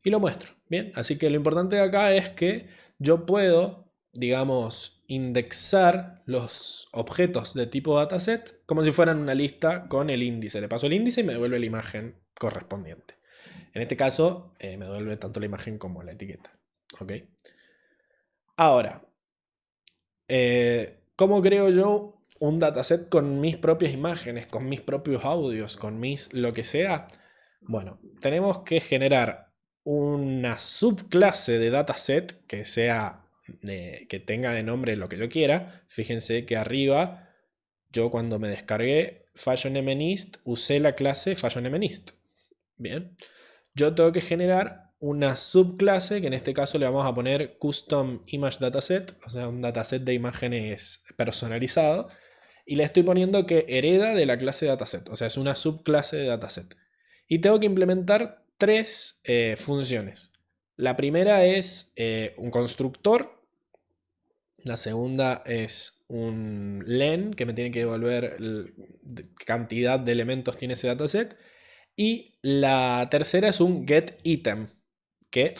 Y lo muestro. Bien, así que lo importante de acá es que yo puedo, digamos, indexar los objetos de tipo dataset como si fueran una lista con el índice. Le paso el índice y me devuelve la imagen correspondiente. En este caso, me devuelve tanto la imagen como la etiqueta. ¿Ok? Ahora, ¿cómo creo yo un dataset con mis propias imágenes, con mis propios audios, con mis lo que sea? Bueno, tenemos que generar una subclase de dataset que sea que tenga de nombre lo que yo quiera. Fíjense que arriba yo cuando me descargué FashionMNist usé la clase FashionMNist. Bien. Yo tengo que generar una subclase que en este caso le vamos a poner Custom Image Dataset, o sea, un dataset de imágenes personalizado. Y le estoy poniendo que hereda de la clase dataset, o sea, es una subclase de dataset. Y tengo que implementar tres funciones. La primera es un constructor. La segunda es un len que me tiene que devolver cantidad de elementos tiene ese dataset. Y la tercera es un getItem que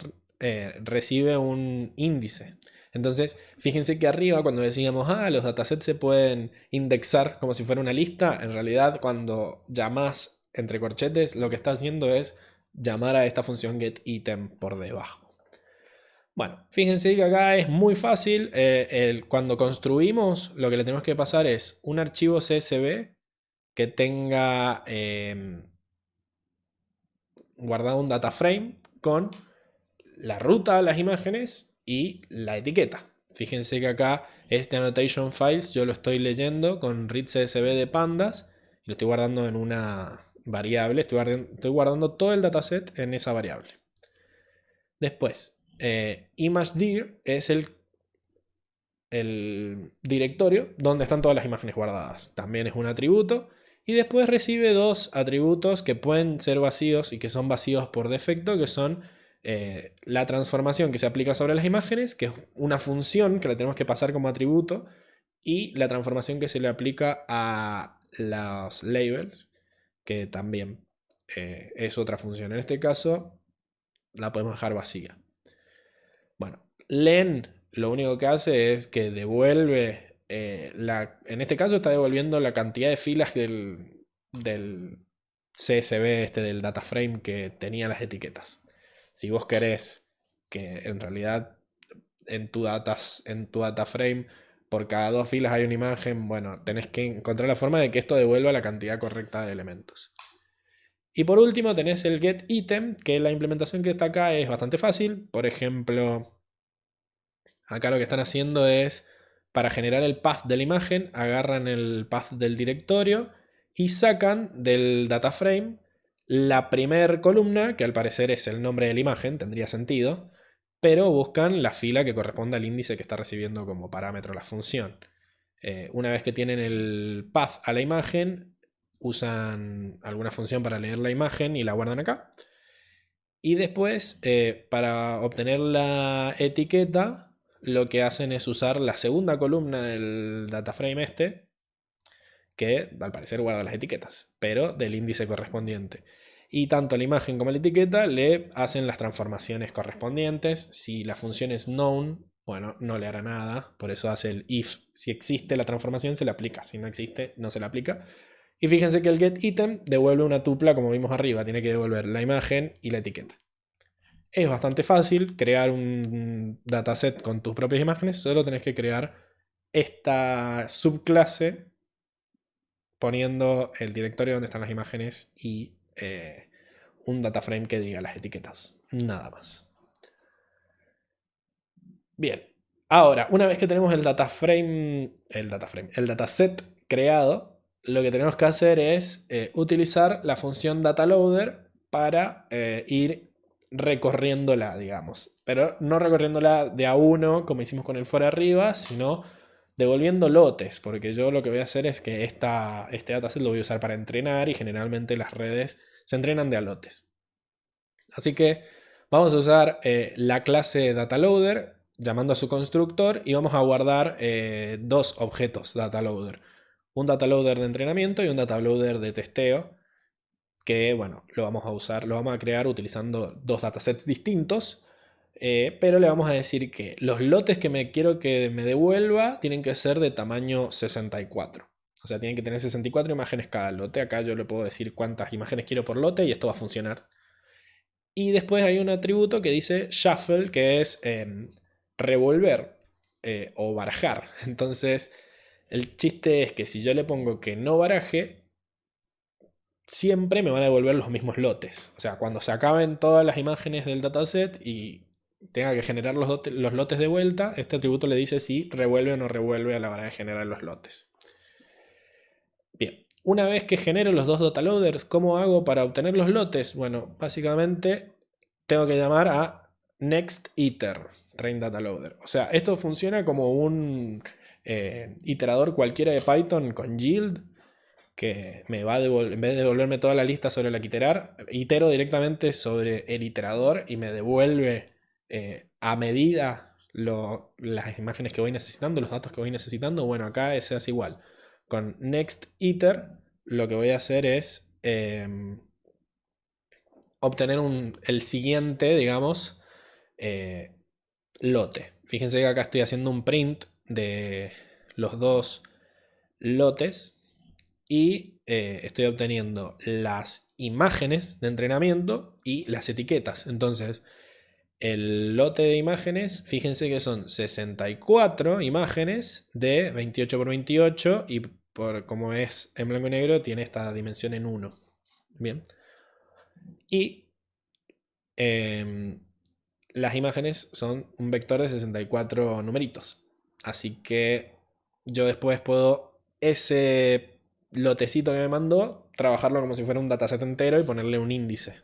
recibe un índice. Entonces, fíjense que arriba cuando decíamos, los datasets se pueden indexar como si fuera una lista, en realidad cuando llamas entre corchetes, lo que está haciendo es llamar a esta función getItem por debajo. Bueno, fíjense que acá es muy fácil. Cuando construimos, lo que le tenemos que pasar es un archivo CSV que tenga guardado un data frame con la ruta de las imágenes y la etiqueta. Fíjense que acá este annotation files yo lo estoy leyendo con read CSV de pandas y lo estoy guardando en una variable. Estoy guardando todo el dataset en esa variable. Después, ImageDir es el directorio donde están todas las imágenes guardadas. También es un atributo. Y después recibe dos atributos que pueden ser vacíos y que son vacíos por defecto, que son la transformación que se aplica sobre las imágenes, que es una función que le tenemos que pasar como atributo, y la transformación que se le aplica a los labels, que también es otra función. En este caso la podemos dejar vacía. Bueno, len lo único que hace es que devuelve, en este caso está devolviendo la cantidad de filas del CSV, del data frame que tenía las etiquetas. Si vos querés que en realidad en tu data frame por cada dos filas hay una imagen, bueno, tenés que encontrar la forma de que esto devuelva la cantidad correcta de elementos. Y por último tenés el getItem, que la implementación que está acá es bastante fácil. Por ejemplo, acá lo que están haciendo es, para generar el path de la imagen, agarran el path del directorio y sacan del data frame la primera columna, que al parecer es el nombre de la imagen, tendría sentido, pero buscan la fila que corresponde al índice que está recibiendo como parámetro la función. Una vez que tienen el path a la imagen, usan alguna función para leer la imagen y la guardan acá. Y después, para obtener la etiqueta, lo que hacen es usar la segunda columna del dataframe que al parecer guarda las etiquetas, pero del índice correspondiente. Y tanto la imagen como la etiqueta le hacen las transformaciones correspondientes. Si la función es known, bueno, no le hará nada, por eso hace el if. Si existe la transformación, se le aplica. Si no existe, no se le aplica. Y fíjense que el getItem devuelve una tupla, como vimos arriba, tiene que devolver la imagen y la etiqueta. Es bastante fácil crear un dataset con tus propias imágenes, solo tenés que crear esta subclase poniendo el directorio donde están las imágenes y un dataframe que diga las etiquetas. Nada más. Bien. Ahora, una vez que tenemos el dataset creado, lo que tenemos que hacer es utilizar la función dataLoader para ir recorriéndola, digamos. Pero no recorriéndola de a uno, como hicimos con el for arriba, sino devolviendo lotes, porque yo lo que voy a hacer es que este dataset lo voy a usar para entrenar y generalmente las redes se entrenan de a lotes. Así que vamos a usar la clase DataLoader llamando a su constructor y vamos a guardar dos objetos DataLoader. Un DataLoader de entrenamiento y un DataLoader de testeo, que bueno, lo vamos a usar, lo vamos a crear utilizando dos datasets distintos, pero le vamos a decir que los lotes que me quiero que me devuelva tienen que ser de tamaño 64. O sea, tienen que tener 64 imágenes cada lote. Acá yo le puedo decir cuántas imágenes quiero por lote y esto va a funcionar. Y después hay un atributo que dice shuffle, que es revolver o barajar. Entonces, el chiste es que si yo le pongo que no baraje, siempre me van a devolver los mismos lotes. O sea, cuando se acaben todas las imágenes del dataset y tenga que generar los lotes de vuelta, este atributo le dice si revuelve o no revuelve a la hora de generar los lotes. Bien, una vez que genero los dos dataloaders, ¿cómo hago para obtener los lotes? Bueno, básicamente tengo que llamar a nextIter, train dataloader. O sea, esto funciona como un iterador cualquiera de Python con yield, que me va a devolver, en vez de devolverme toda la lista sobre la que iterar, itero directamente sobre el iterador y me devuelve a medida las imágenes que voy necesitando, los datos que voy necesitando. Bueno, acá se hace igual. Con nextIter lo que voy a hacer es obtener el siguiente, digamos, lote. Fíjense que acá estoy haciendo un print de los dos lotes y estoy obteniendo las imágenes de entrenamiento y las etiquetas. Entonces, el lote de imágenes, fíjense que son 64 imágenes de 28 por 28 y por como es en blanco y negro tiene esta dimensión en 1. Bien. Y las imágenes son un vector de 64 numeritos. Así que yo después puedo ese lotecito que me mandó trabajarlo como si fuera un dataset entero y ponerle un índice.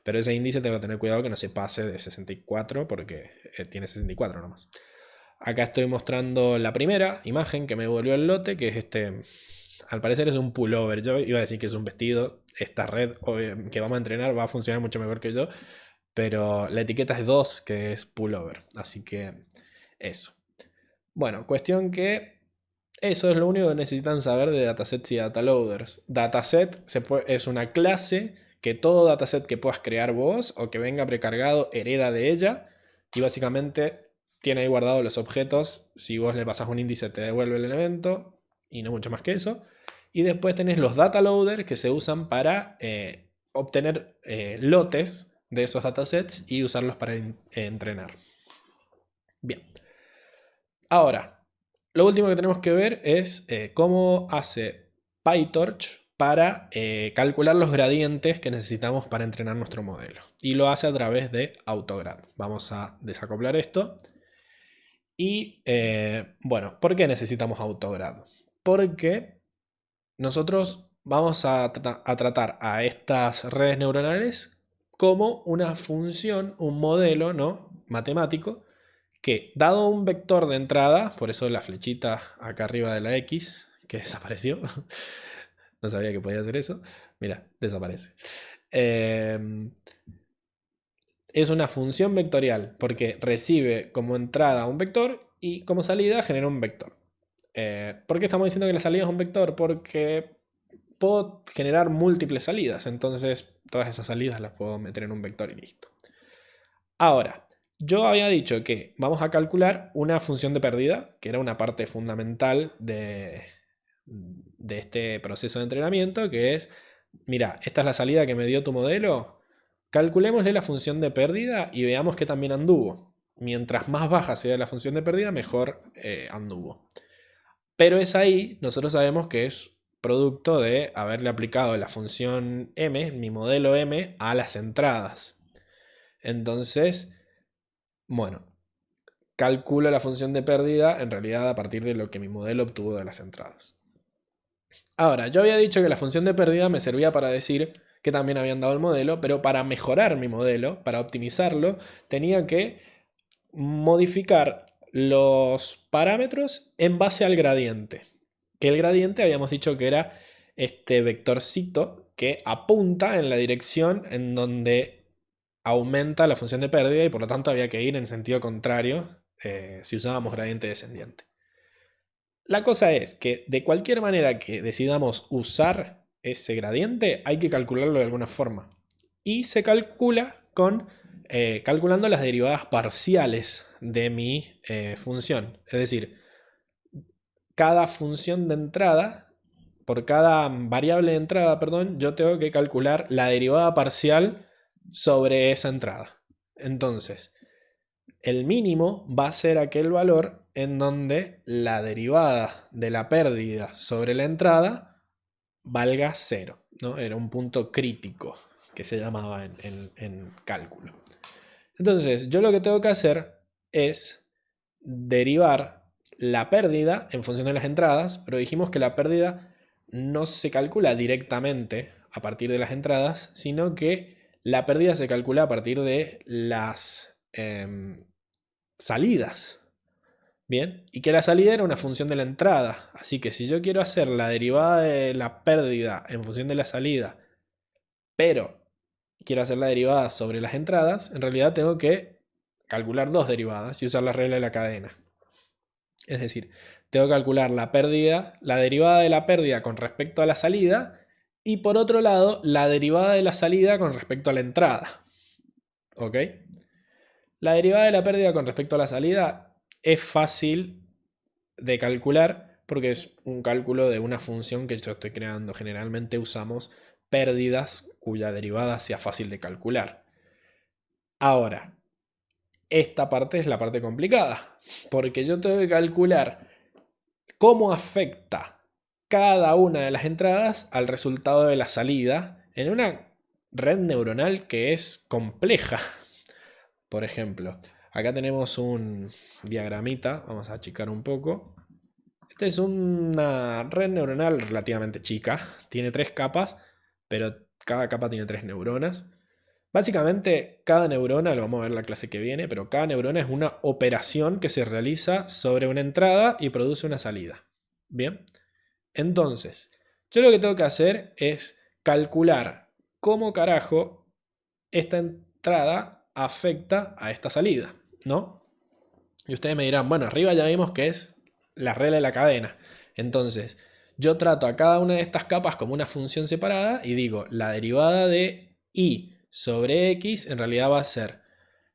Pero ese índice tengo que tener cuidado que no se pase de 64 porque tiene 64 nomás. Acá estoy mostrando la primera imagen que me devolvió el lote, que es este. Al parecer es un pullover. Yo iba a decir que es un vestido. Esta red que vamos a entrenar va a funcionar mucho mejor que yo. Pero la etiqueta es 2, que es pullover. Así que eso. Bueno, cuestión que eso es lo único que necesitan saber de datasets y dataloaders. Dataset es una clase que todo dataset que puedas crear vos o que venga precargado hereda de ella. Y básicamente tiene ahí guardados los objetos. Si vos le pasas un índice te devuelve el elemento. Y no mucho más que eso. Y después tenés los dataloaders que se usan para obtener lotes de esos datasets y usarlos para entrenar. Bien. Ahora, lo último que tenemos que ver es cómo hace PyTorch para calcular los gradientes que necesitamos para entrenar nuestro modelo. Y lo hace a través de Autograd. Vamos a desacoplar esto. Y bueno, ¿por qué necesitamos Autograd? Porque nosotros vamos a tratar a estas redes neuronales como una función, un modelo, ¿no?, matemático, que dado un vector de entrada, por eso la flechita acá arriba de la X, que desapareció, no sabía que podía hacer eso, mira, desaparece. Es una función vectorial, porque recibe como entrada un vector y como salida genera un vector. ¿Por qué estamos diciendo que la salida es un vector? Porque puedo generar múltiples salidas, entonces todas esas salidas las puedo meter en un vector y listo. Ahora, yo había dicho que vamos a calcular una función de pérdida, que era una parte fundamental de este proceso de entrenamiento, que es, mira, esta es la salida que me dio tu modelo, calculémosle la función de pérdida y veamos que también anduvo. Mientras más baja sea la función de pérdida, mejor anduvo. Pero es ahí, nosotros sabemos que es producto de haberle aplicado la función m, mi modelo m, a las entradas. Entonces, bueno, calculo la función de pérdida en realidad a partir de lo que mi modelo obtuvo de las entradas. Ahora, yo había dicho que la función de pérdida me servía para decir que también habían dado el modelo, pero para mejorar mi modelo, para optimizarlo, tenía que modificar los parámetros en base al gradiente. Que el gradiente habíamos dicho que era este vectorcito que apunta en la dirección en donde aumenta la función de pérdida y por lo tanto había que ir en sentido contrario si usábamos gradiente descendiente. La cosa es que de cualquier manera que decidamos usar ese gradiente hay que calcularlo de alguna forma. Y se calcula calculando las derivadas parciales de mi función. Es decir, cada función de entrada, por cada variable de entrada, perdón, yo tengo que calcular la derivada parcial sobre esa entrada. Entonces, el mínimo va a ser aquel valor en donde la derivada de la pérdida sobre la entrada valga 0, ¿no? Era un punto crítico que se llamaba en cálculo. Entonces, yo lo que tengo que hacer es derivar la pérdida en función de las entradas, pero dijimos que la pérdida no se calcula directamente a partir de las entradas, sino que la pérdida se calcula a partir de las salidas. Bien, y que la salida era una función de la entrada. Así que si yo quiero hacer la derivada de la pérdida en función de la salida, pero quiero hacer la derivada sobre las entradas, en realidad tengo que calcular dos derivadas y usar la regla de la cadena. Es decir, tengo que calcular la pérdida, la derivada de la pérdida con respecto a la salida y por otro lado la derivada de la salida con respecto a la entrada. ¿Ok? La derivada de la pérdida con respecto a la salida es fácil de calcular porque es un cálculo de una función que yo estoy creando. Generalmente usamos pérdidas cuya derivada sea fácil de calcular. Ahora, esta parte es la parte complicada, porque yo tengo que calcular cómo afecta cada una de las entradas al resultado de la salida en una red neuronal que es compleja. Por ejemplo, acá tenemos un diagramita, vamos a achicar un poco. Esta es una red neuronal relativamente chica, tiene 3 capas, pero cada capa tiene 3 neuronas. Básicamente, cada neurona, lo vamos a ver en la clase que viene, pero cada neurona es una operación que se realiza sobre una entrada y produce una salida. Bien, entonces, yo lo que tengo que hacer es calcular cómo carajo esta entrada afecta a esta salida, ¿no? Y ustedes me dirán, bueno, arriba ya vimos que es la regla de la cadena. Entonces, yo trato a cada una de estas capas como una función separada y digo, la derivada de y sobre x en realidad va a ser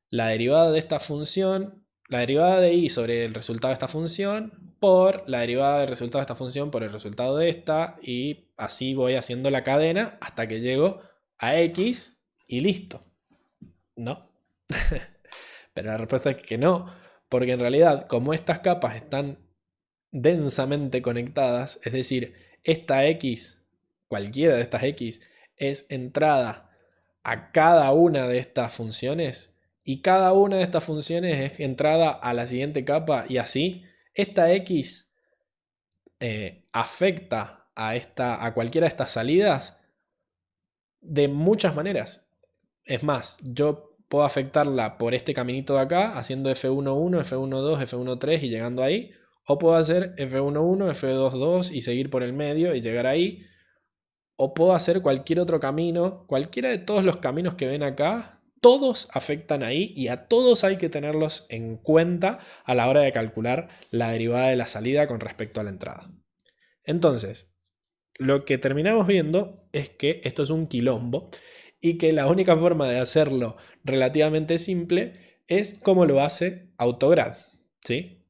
la derivada de esta función, la derivada de y sobre el resultado de esta función por la derivada del resultado de esta función por el resultado de esta y así voy haciendo la cadena hasta que llego a x y listo. ¿No? Pero la respuesta es que no, porque en realidad como estas capas están densamente conectadas, es decir, esta x, cualquiera de estas x, es entrada a cada una de estas funciones y cada una de estas funciones es entrada a la siguiente capa y así, esta x afecta a cualquiera de estas salidas de muchas maneras. Es más, yo puedo afectarla por este caminito de acá, haciendo F11, F12, F13 y llegando ahí. O puedo hacer F11, F22 y seguir por el medio y llegar ahí. O puedo hacer cualquier otro camino. Cualquiera de todos los caminos que ven acá, todos afectan ahí y a todos hay que tenerlos en cuenta a la hora de calcular la derivada de la salida con respecto a la entrada. Entonces, lo que terminamos viendo es que esto es un quilombo y que la única forma de hacerlo relativamente simple es como lo hace Autograd, ¿sí?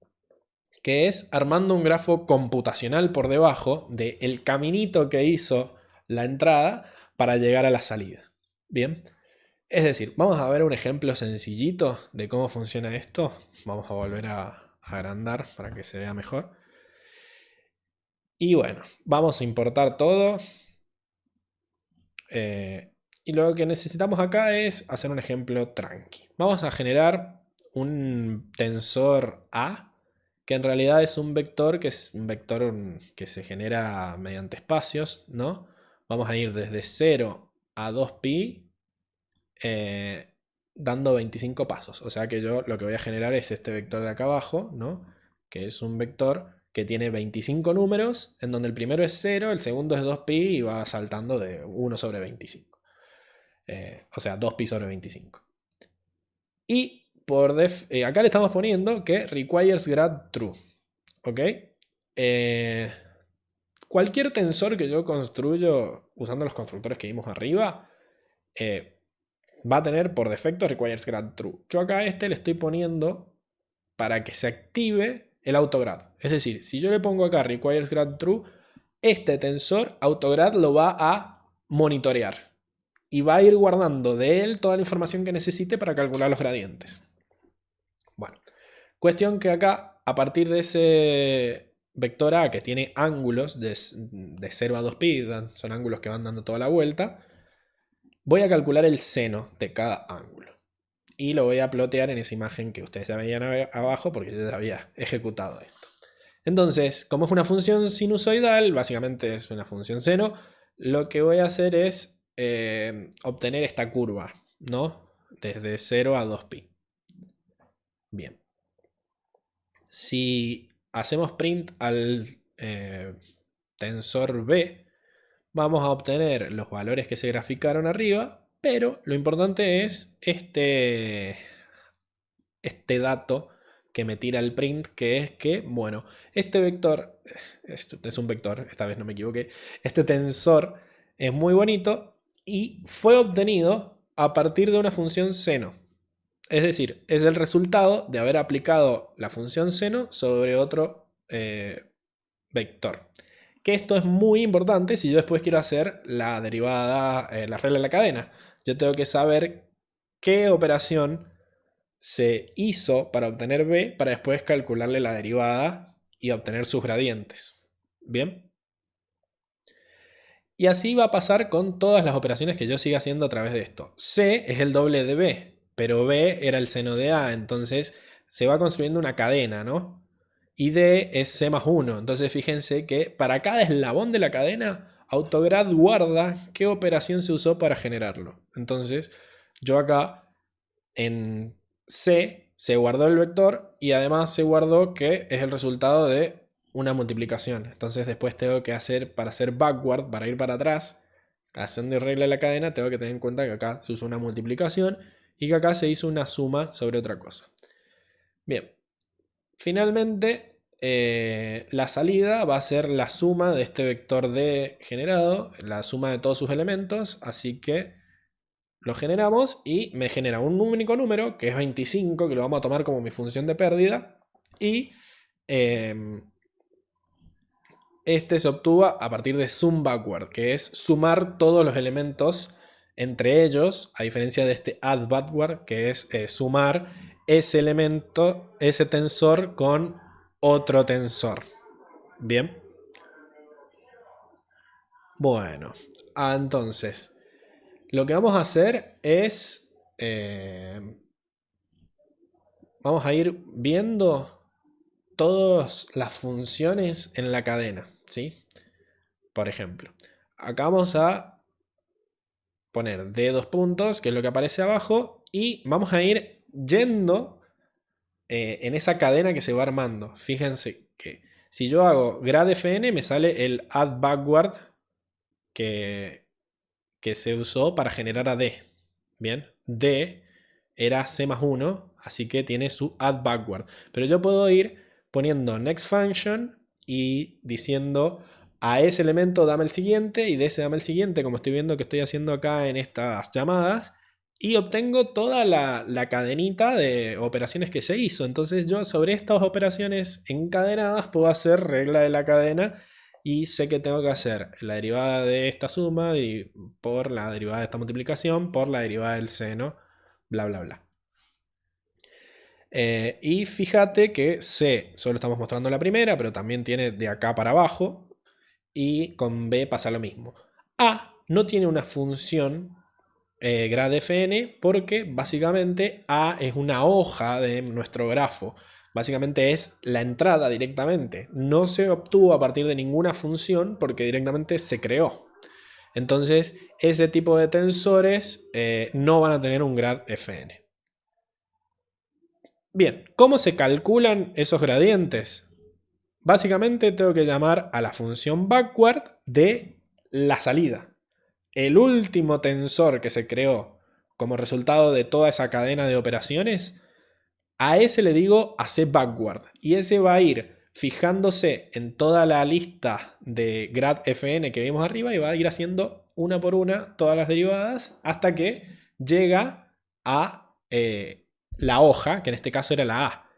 Que es armando un grafo computacional por debajo del caminito que hizo la entrada para llegar a la salida. Bien, es decir, vamos a ver un ejemplo sencillito de cómo funciona esto. Vamos a volver a agrandar para que se vea mejor. Y bueno, vamos a importar todo. Y lo que necesitamos acá es hacer un ejemplo tranqui. Vamos a generar un tensor A, que en realidad es un vector que se genera mediante espacios, ¿no? Vamos a ir desde 0 a 2pi dando 25 pasos. O sea que yo lo que voy a generar es este vector de acá abajo, ¿no? Que es un vector que tiene 25 números, en donde el primero es 0, el segundo es 2pi y va saltando de 1 sobre 25. O sea, 2pi sobre 25. Y acá le estamos poniendo que requires grad true. ¿Ok? Cualquier tensor que yo construyo usando los constructores que vimos arriba va a tener por defecto requires grad true. Yo acá a este le estoy poniendo para que se active el autograd. Es decir, si yo le pongo acá requires grad true, este tensor autograd lo va a monitorear y va a ir guardando de él toda la información que necesite para calcular los gradientes. Bueno, cuestión que acá, a partir de ese vector A que tiene ángulos de 0 a 2pi, son ángulos que van dando toda la vuelta, voy a calcular el seno de cada ángulo. Y lo voy a plotear en esa imagen que ustedes ya veían abajo porque yo ya había ejecutado esto. Entonces, como es una función sinusoidal, básicamente es una función seno, lo que voy a hacer es obtener esta curva, ¿no? Desde 0 a 2pi. Bien. Si hacemos print al tensor B, vamos a obtener los valores que se graficaron arriba, pero lo importante es este dato que me tira el print, que es que, bueno, este vector, es un vector, esta vez no me equivoqué, este tensor es muy bonito y fue obtenido a partir de una función seno. Es decir, es el resultado de haber aplicado la función seno sobre otro vector. Que esto es muy importante si yo después quiero hacer la derivada, la regla de la cadena. Yo tengo que saber qué operación se hizo para obtener b para después calcularle la derivada y obtener sus gradientes. ¿Bien? Y así va a pasar con todas las operaciones que yo siga haciendo a través de esto. C es el doble de b, pero b era el seno de a, entonces se va construyendo una cadena, ¿no? Y d es c más 1, entonces fíjense que para cada eslabón de la cadena, Autograd guarda qué operación se usó para generarlo. Entonces yo acá en C se guardó el vector y además se guardó que es el resultado de una multiplicación. Entonces después tengo que hacer, para hacer backward, para ir para atrás, haciendo regla de la cadena, tengo que tener en cuenta que acá se usó una multiplicación y que acá se hizo una suma sobre otra cosa. Bien, finalmente la salida va a ser la suma de este vector D generado, la suma de todos sus elementos, así que lo generamos y me genera un único número, que es 25, que lo vamos a tomar como mi función de pérdida. Y este se obtuvo a partir de sum backward, que es sumar todos los elementos entre ellos, a diferencia de este add backward, que es sumar ese elemento, ese tensor con otro tensor. Bien. Bueno, entonces, lo que vamos a hacer es... vamos a ir viendo todas las funciones en la cadena, ¿sí? Por ejemplo, acá vamos a poner d dos puntos, que es lo que aparece abajo, y vamos a ir yendo en esa cadena que se va armando. Fíjense que si yo hago grad fn, me sale el add backward que se usó para generar a d. Bien, d era c más 1, así que tiene su add backward. Pero yo puedo ir poniendo next function y diciendo a ese elemento dame el siguiente y de ese dame el siguiente, como estoy viendo que estoy haciendo acá en estas llamadas, y obtengo toda la cadenita de operaciones que se hizo. Entonces yo sobre estas operaciones encadenadas puedo hacer regla de la cadena y sé que tengo que hacer la derivada de esta suma y por la derivada de esta multiplicación por la derivada del seno, bla bla bla. Y fíjate que C solo estamos mostrando la primera, pero también tiene de acá para abajo. Y con B pasa lo mismo. A no tiene una función grad fn porque básicamente A es una hoja de nuestro grafo. Básicamente es la entrada directamente. No se obtuvo a partir de ninguna función porque directamente se creó. Entonces, ese tipo de tensores no van a tener un grad fn. Bien, ¿cómo se calculan esos gradientes? Básicamente tengo que llamar a la función backward de la salida. El último tensor que se creó como resultado de toda esa cadena de operaciones, a ese le digo hacer backward. Y ese va a ir fijándose en toda la lista de grad fn que vimos arriba y va a ir haciendo una por una todas las derivadas hasta que llega a la hoja, que en este caso era la A.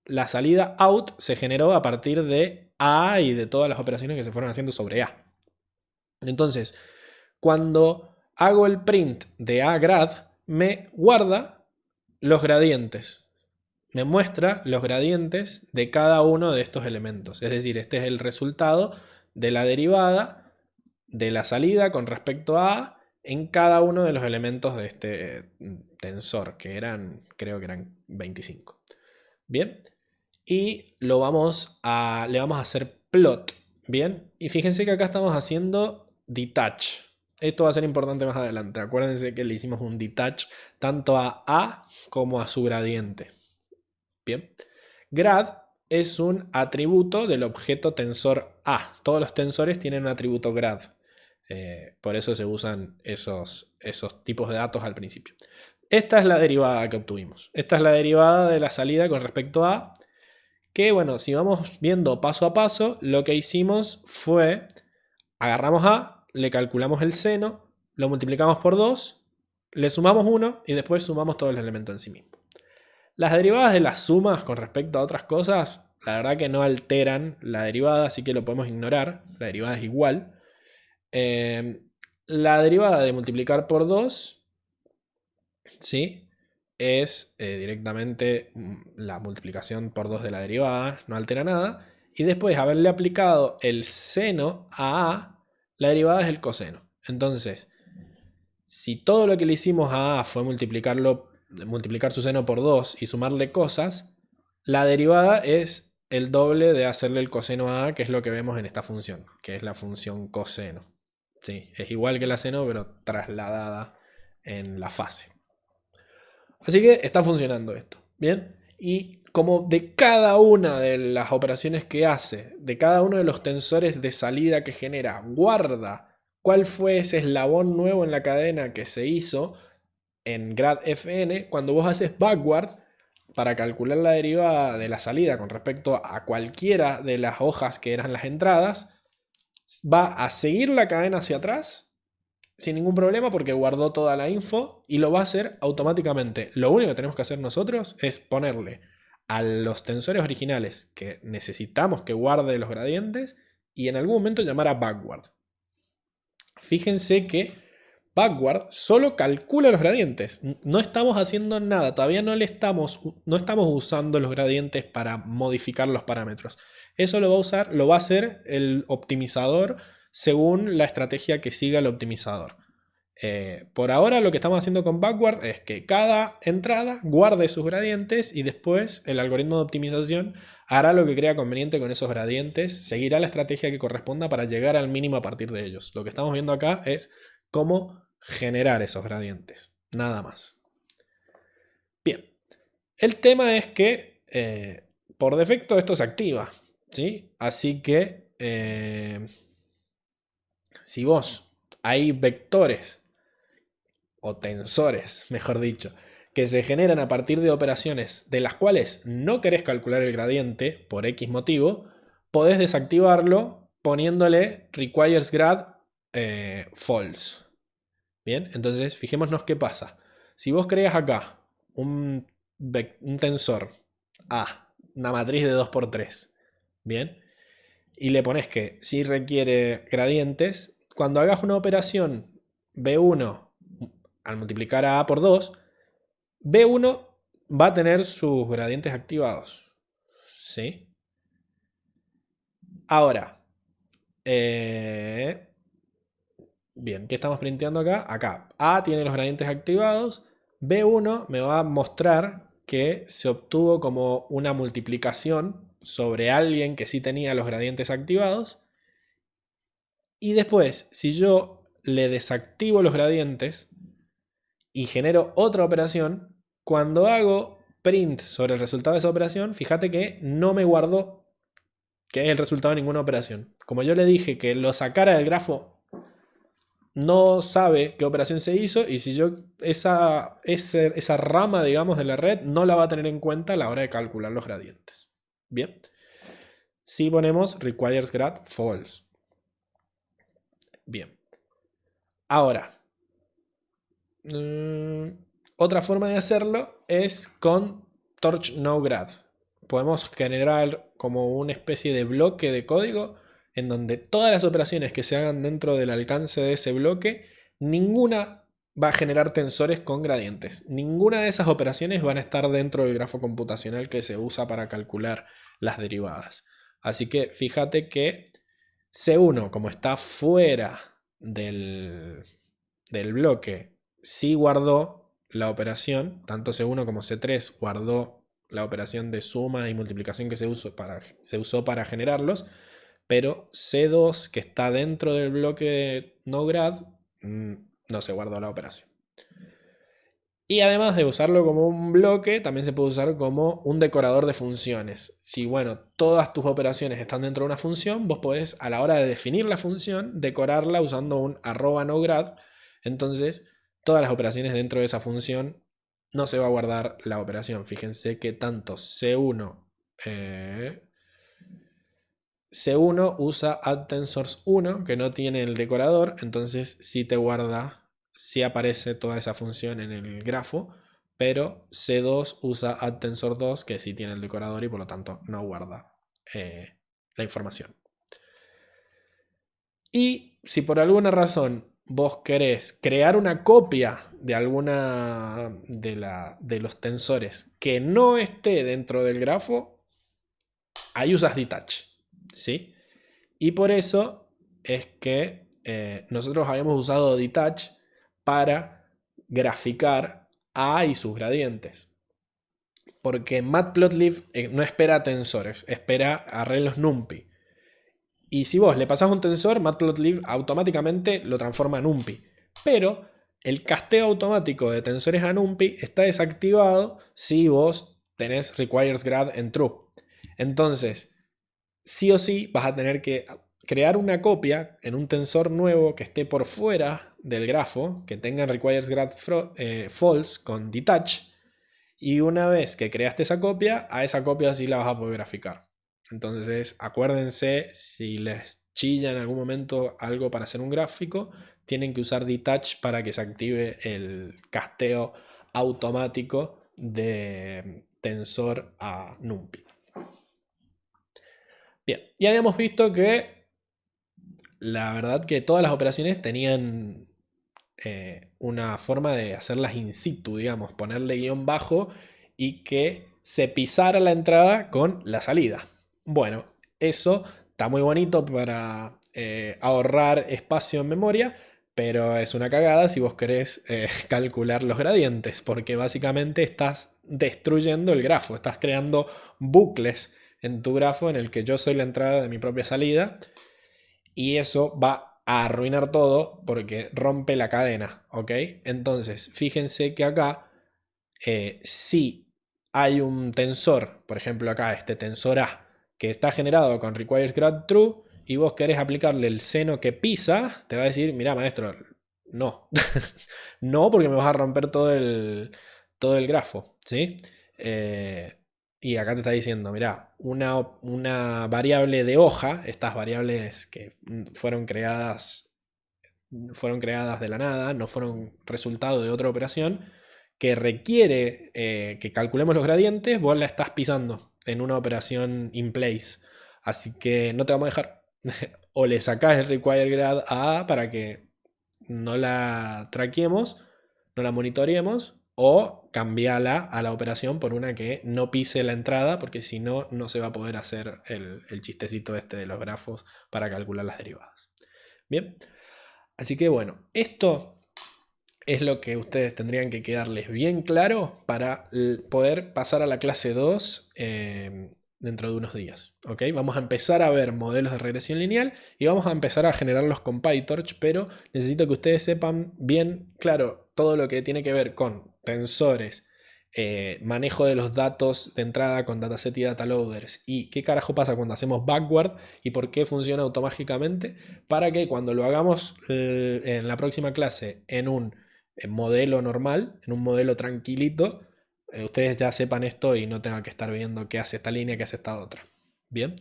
La salida out se generó a partir de A y de todas las operaciones que se fueron haciendo sobre A. Entonces, cuando hago el print de agrad, me guarda los gradientes. Me muestra los gradientes de cada uno de estos elementos. Es decir, este es el resultado de la derivada de la salida con respecto a A en cada uno de los elementos de este tensor, que creo que eran 25. Bien, y le vamos a hacer plot. Bien, y fíjense que acá estamos haciendo detach. Esto va a ser importante más adelante. Acuérdense que le hicimos un detach tanto a como a su gradiente. Bien, grad es un atributo del objeto tensor A. Todos los tensores tienen un atributo grad. Por eso se usan esos tipos de datos al principio. Esta es la derivada que obtuvimos. Esta es la derivada de la salida con respecto a, que bueno, si vamos viendo paso a paso, lo que hicimos fue, agarramos A, le calculamos el seno, lo multiplicamos por 2, le sumamos 1 y después sumamos todo el elemento en sí mismo. Las derivadas de las sumas con respecto a otras cosas, la verdad que no alteran la derivada, así que lo podemos ignorar. La derivada es igual. La derivada de multiplicar por 2, ¿sí?, es directamente la multiplicación por 2 de la derivada, no altera nada. Y después de haberle aplicado el seno a A, la derivada es el coseno. Entonces, si todo lo que le hicimos a A fue multiplicar su seno por 2 y sumarle cosas, la derivada es el doble de hacerle el coseno a A, que es lo que vemos en esta función, que es la función coseno. Sí, es igual que la seno, pero trasladada en la fase. Así que está funcionando esto. Bien. Y como de cada una de las operaciones que hace, de cada uno de los tensores de salida que genera, guarda cuál fue ese eslabón nuevo en la cadena que se hizo en grad fn, cuando vos haces backward para calcular la derivada de la salida con respecto a cualquiera de las hojas que eran las entradas, va a seguir la cadena hacia atrás sin ningún problema porque guardó toda la info y lo va a hacer automáticamente. Lo único que tenemos que hacer nosotros es ponerle a los tensores originales que necesitamos que guarde los gradientes y en algún momento llamar a backward. Fíjense que backward solo calcula los gradientes. No estamos haciendo nada. Todavía no estamos usando los gradientes para modificar los parámetros. Eso lo va a hacer el optimizador según la estrategia que siga el optimizador. Por ahora lo que estamos haciendo con backward es que cada entrada guarde sus gradientes y después el algoritmo de optimización hará lo que crea conveniente con esos gradientes, seguirá la estrategia que corresponda para llegar al mínimo a partir de ellos. Lo que estamos viendo acá es cómo generar esos gradientes, nada más. Bien, el tema es que por defecto esto se activa, ¿sí? Así que si vos hay vectores o tensores, mejor dicho, que se generan a partir de operaciones de las cuales no querés calcular el gradiente por X motivo, podés desactivarlo poniéndole requires grad false. Bien, entonces fijémonos qué pasa. Si vos creas acá un tensor A, una matriz de 2×3, bien, y le pones que si requiere gradientes, cuando hagas una operación B1 al multiplicar a A por 2, B1 va a tener sus gradientes activados. ¿Sí? Ahora, bien, ¿qué estamos printeando acá? Acá, A tiene los gradientes activados. B1 me va a mostrar que se obtuvo como una multiplicación sobre alguien que sí tenía los gradientes activados. Y después, si yo le desactivo los gradientes y genero otra operación. Cuando hago print sobre el resultado de esa operación, fíjate que no me guardó que es el resultado de ninguna operación. Como yo le dije que lo sacara del grafo, no sabe qué operación se hizo, y si yo esa rama, digamos, de la red no la va a tener en cuenta a la hora de calcular los gradientes. Bien. Si ponemos requires grad false. Bien. Ahora, otra forma de hacerlo es con torch no grad. Podemos generar como una especie de bloque de código en donde todas las operaciones que se hagan dentro del alcance de ese bloque, ninguna va a generar tensores con gradientes. Ninguna de esas operaciones van a estar dentro del grafo computacional que se usa para calcular las derivadas. Así que fíjate que C1, como está fuera del bloque, sí guardó la operación, tanto C1 como C3 guardó la operación de suma y multiplicación que se usó para generarlos, pero C2, que está dentro del bloque de NoGrad, no se guardó la operación. Y además de usarlo como un bloque, también se puede usar como un decorador de funciones. Si, bueno, todas tus operaciones están dentro de una función, vos podés, a la hora de definir la función, decorarla usando un @nograd. Entonces, todas las operaciones dentro de esa función no se va a guardar la operación. Fíjense que tanto C1 usa addTensors1, que no tiene el decorador, entonces sí te guarda, sí aparece toda esa función en el grafo, pero C2 usa addTensor2, que sí tiene el decorador y por lo tanto no guarda la información. Y si por alguna razón vos querés crear una copia de alguna de los tensores que no esté dentro del grafo, ahí usas detach, ¿sí? Y por eso es que nosotros habíamos usado detach para graficar A y sus gradientes. Porque Matplotlib no espera tensores, espera arreglos NumPy. Y si vos le pasás un tensor, Matplotlib automáticamente lo transforma en NumPy. Pero el casteo automático de tensores a NumPy está desactivado si vos tenés requiresGrad en true. Entonces, sí o sí vas a tener que crear una copia en un tensor nuevo que esté por fuera del grafo, que tenga requiresGrad false con detach, y una vez que creaste esa copia, a esa copia sí la vas a poder graficar. Entonces, acuérdense, si les chilla en algún momento algo para hacer un gráfico, tienen que usar detach para que se active el casteo automático de tensor a NumPy. Bien, y habíamos visto que la verdad que todas las operaciones tenían una forma de hacerlas in situ, digamos, ponerle guión bajo y que se pisara la entrada con la salida. Bueno, eso está muy bonito para ahorrar espacio en memoria, pero es una cagada si vos querés calcular los gradientes, porque básicamente estás destruyendo el grafo, estás creando bucles en tu grafo en el que yo soy la entrada de mi propia salida, y eso va a arruinar todo porque rompe la cadena, ¿ok? Entonces, fíjense que acá, si hay un tensor, por ejemplo acá este tensor A, que está generado con requiresGradTrue, y vos querés aplicarle el seno que pisa, te va a decir, mira maestro, no. No, porque me vas a romper todo el grafo, ¿sí? Y acá te está diciendo, mira, una variable de hoja, estas variables que fueron creadas de la nada, no fueron resultado de otra operación, que requiere que calculemos los gradientes, vos la estás pisando en una operación in place. Así que no te vamos a dejar. O le sacás el requireGrad a A para que no la traquemos, no la monitoreemos, o cambiala a la operación por una que no pise la entrada, porque si no, no se va a poder hacer el chistecito este de los grafos para calcular las derivadas. Bien, así que bueno, esto es lo que ustedes tendrían que quedarles bien claro para poder pasar a la clase 2 dentro de unos días. ¿Ok? Vamos a empezar a ver modelos de regresión lineal y vamos a empezar a generarlos con PyTorch, pero necesito que ustedes sepan bien, claro, todo lo que tiene que ver con tensores, manejo de los datos de entrada con dataset y data loaders y qué carajo pasa cuando hacemos backward y por qué funciona automáticamente, para que cuando lo hagamos en la próxima clase en un modelo normal, en un modelo tranquilito, ustedes ya sepan esto y no tengan que estar viendo qué hace esta línea, qué hace esta otra. Bien,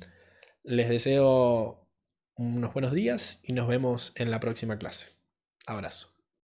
les deseo unos buenos días y nos vemos en la próxima clase. Abrazo.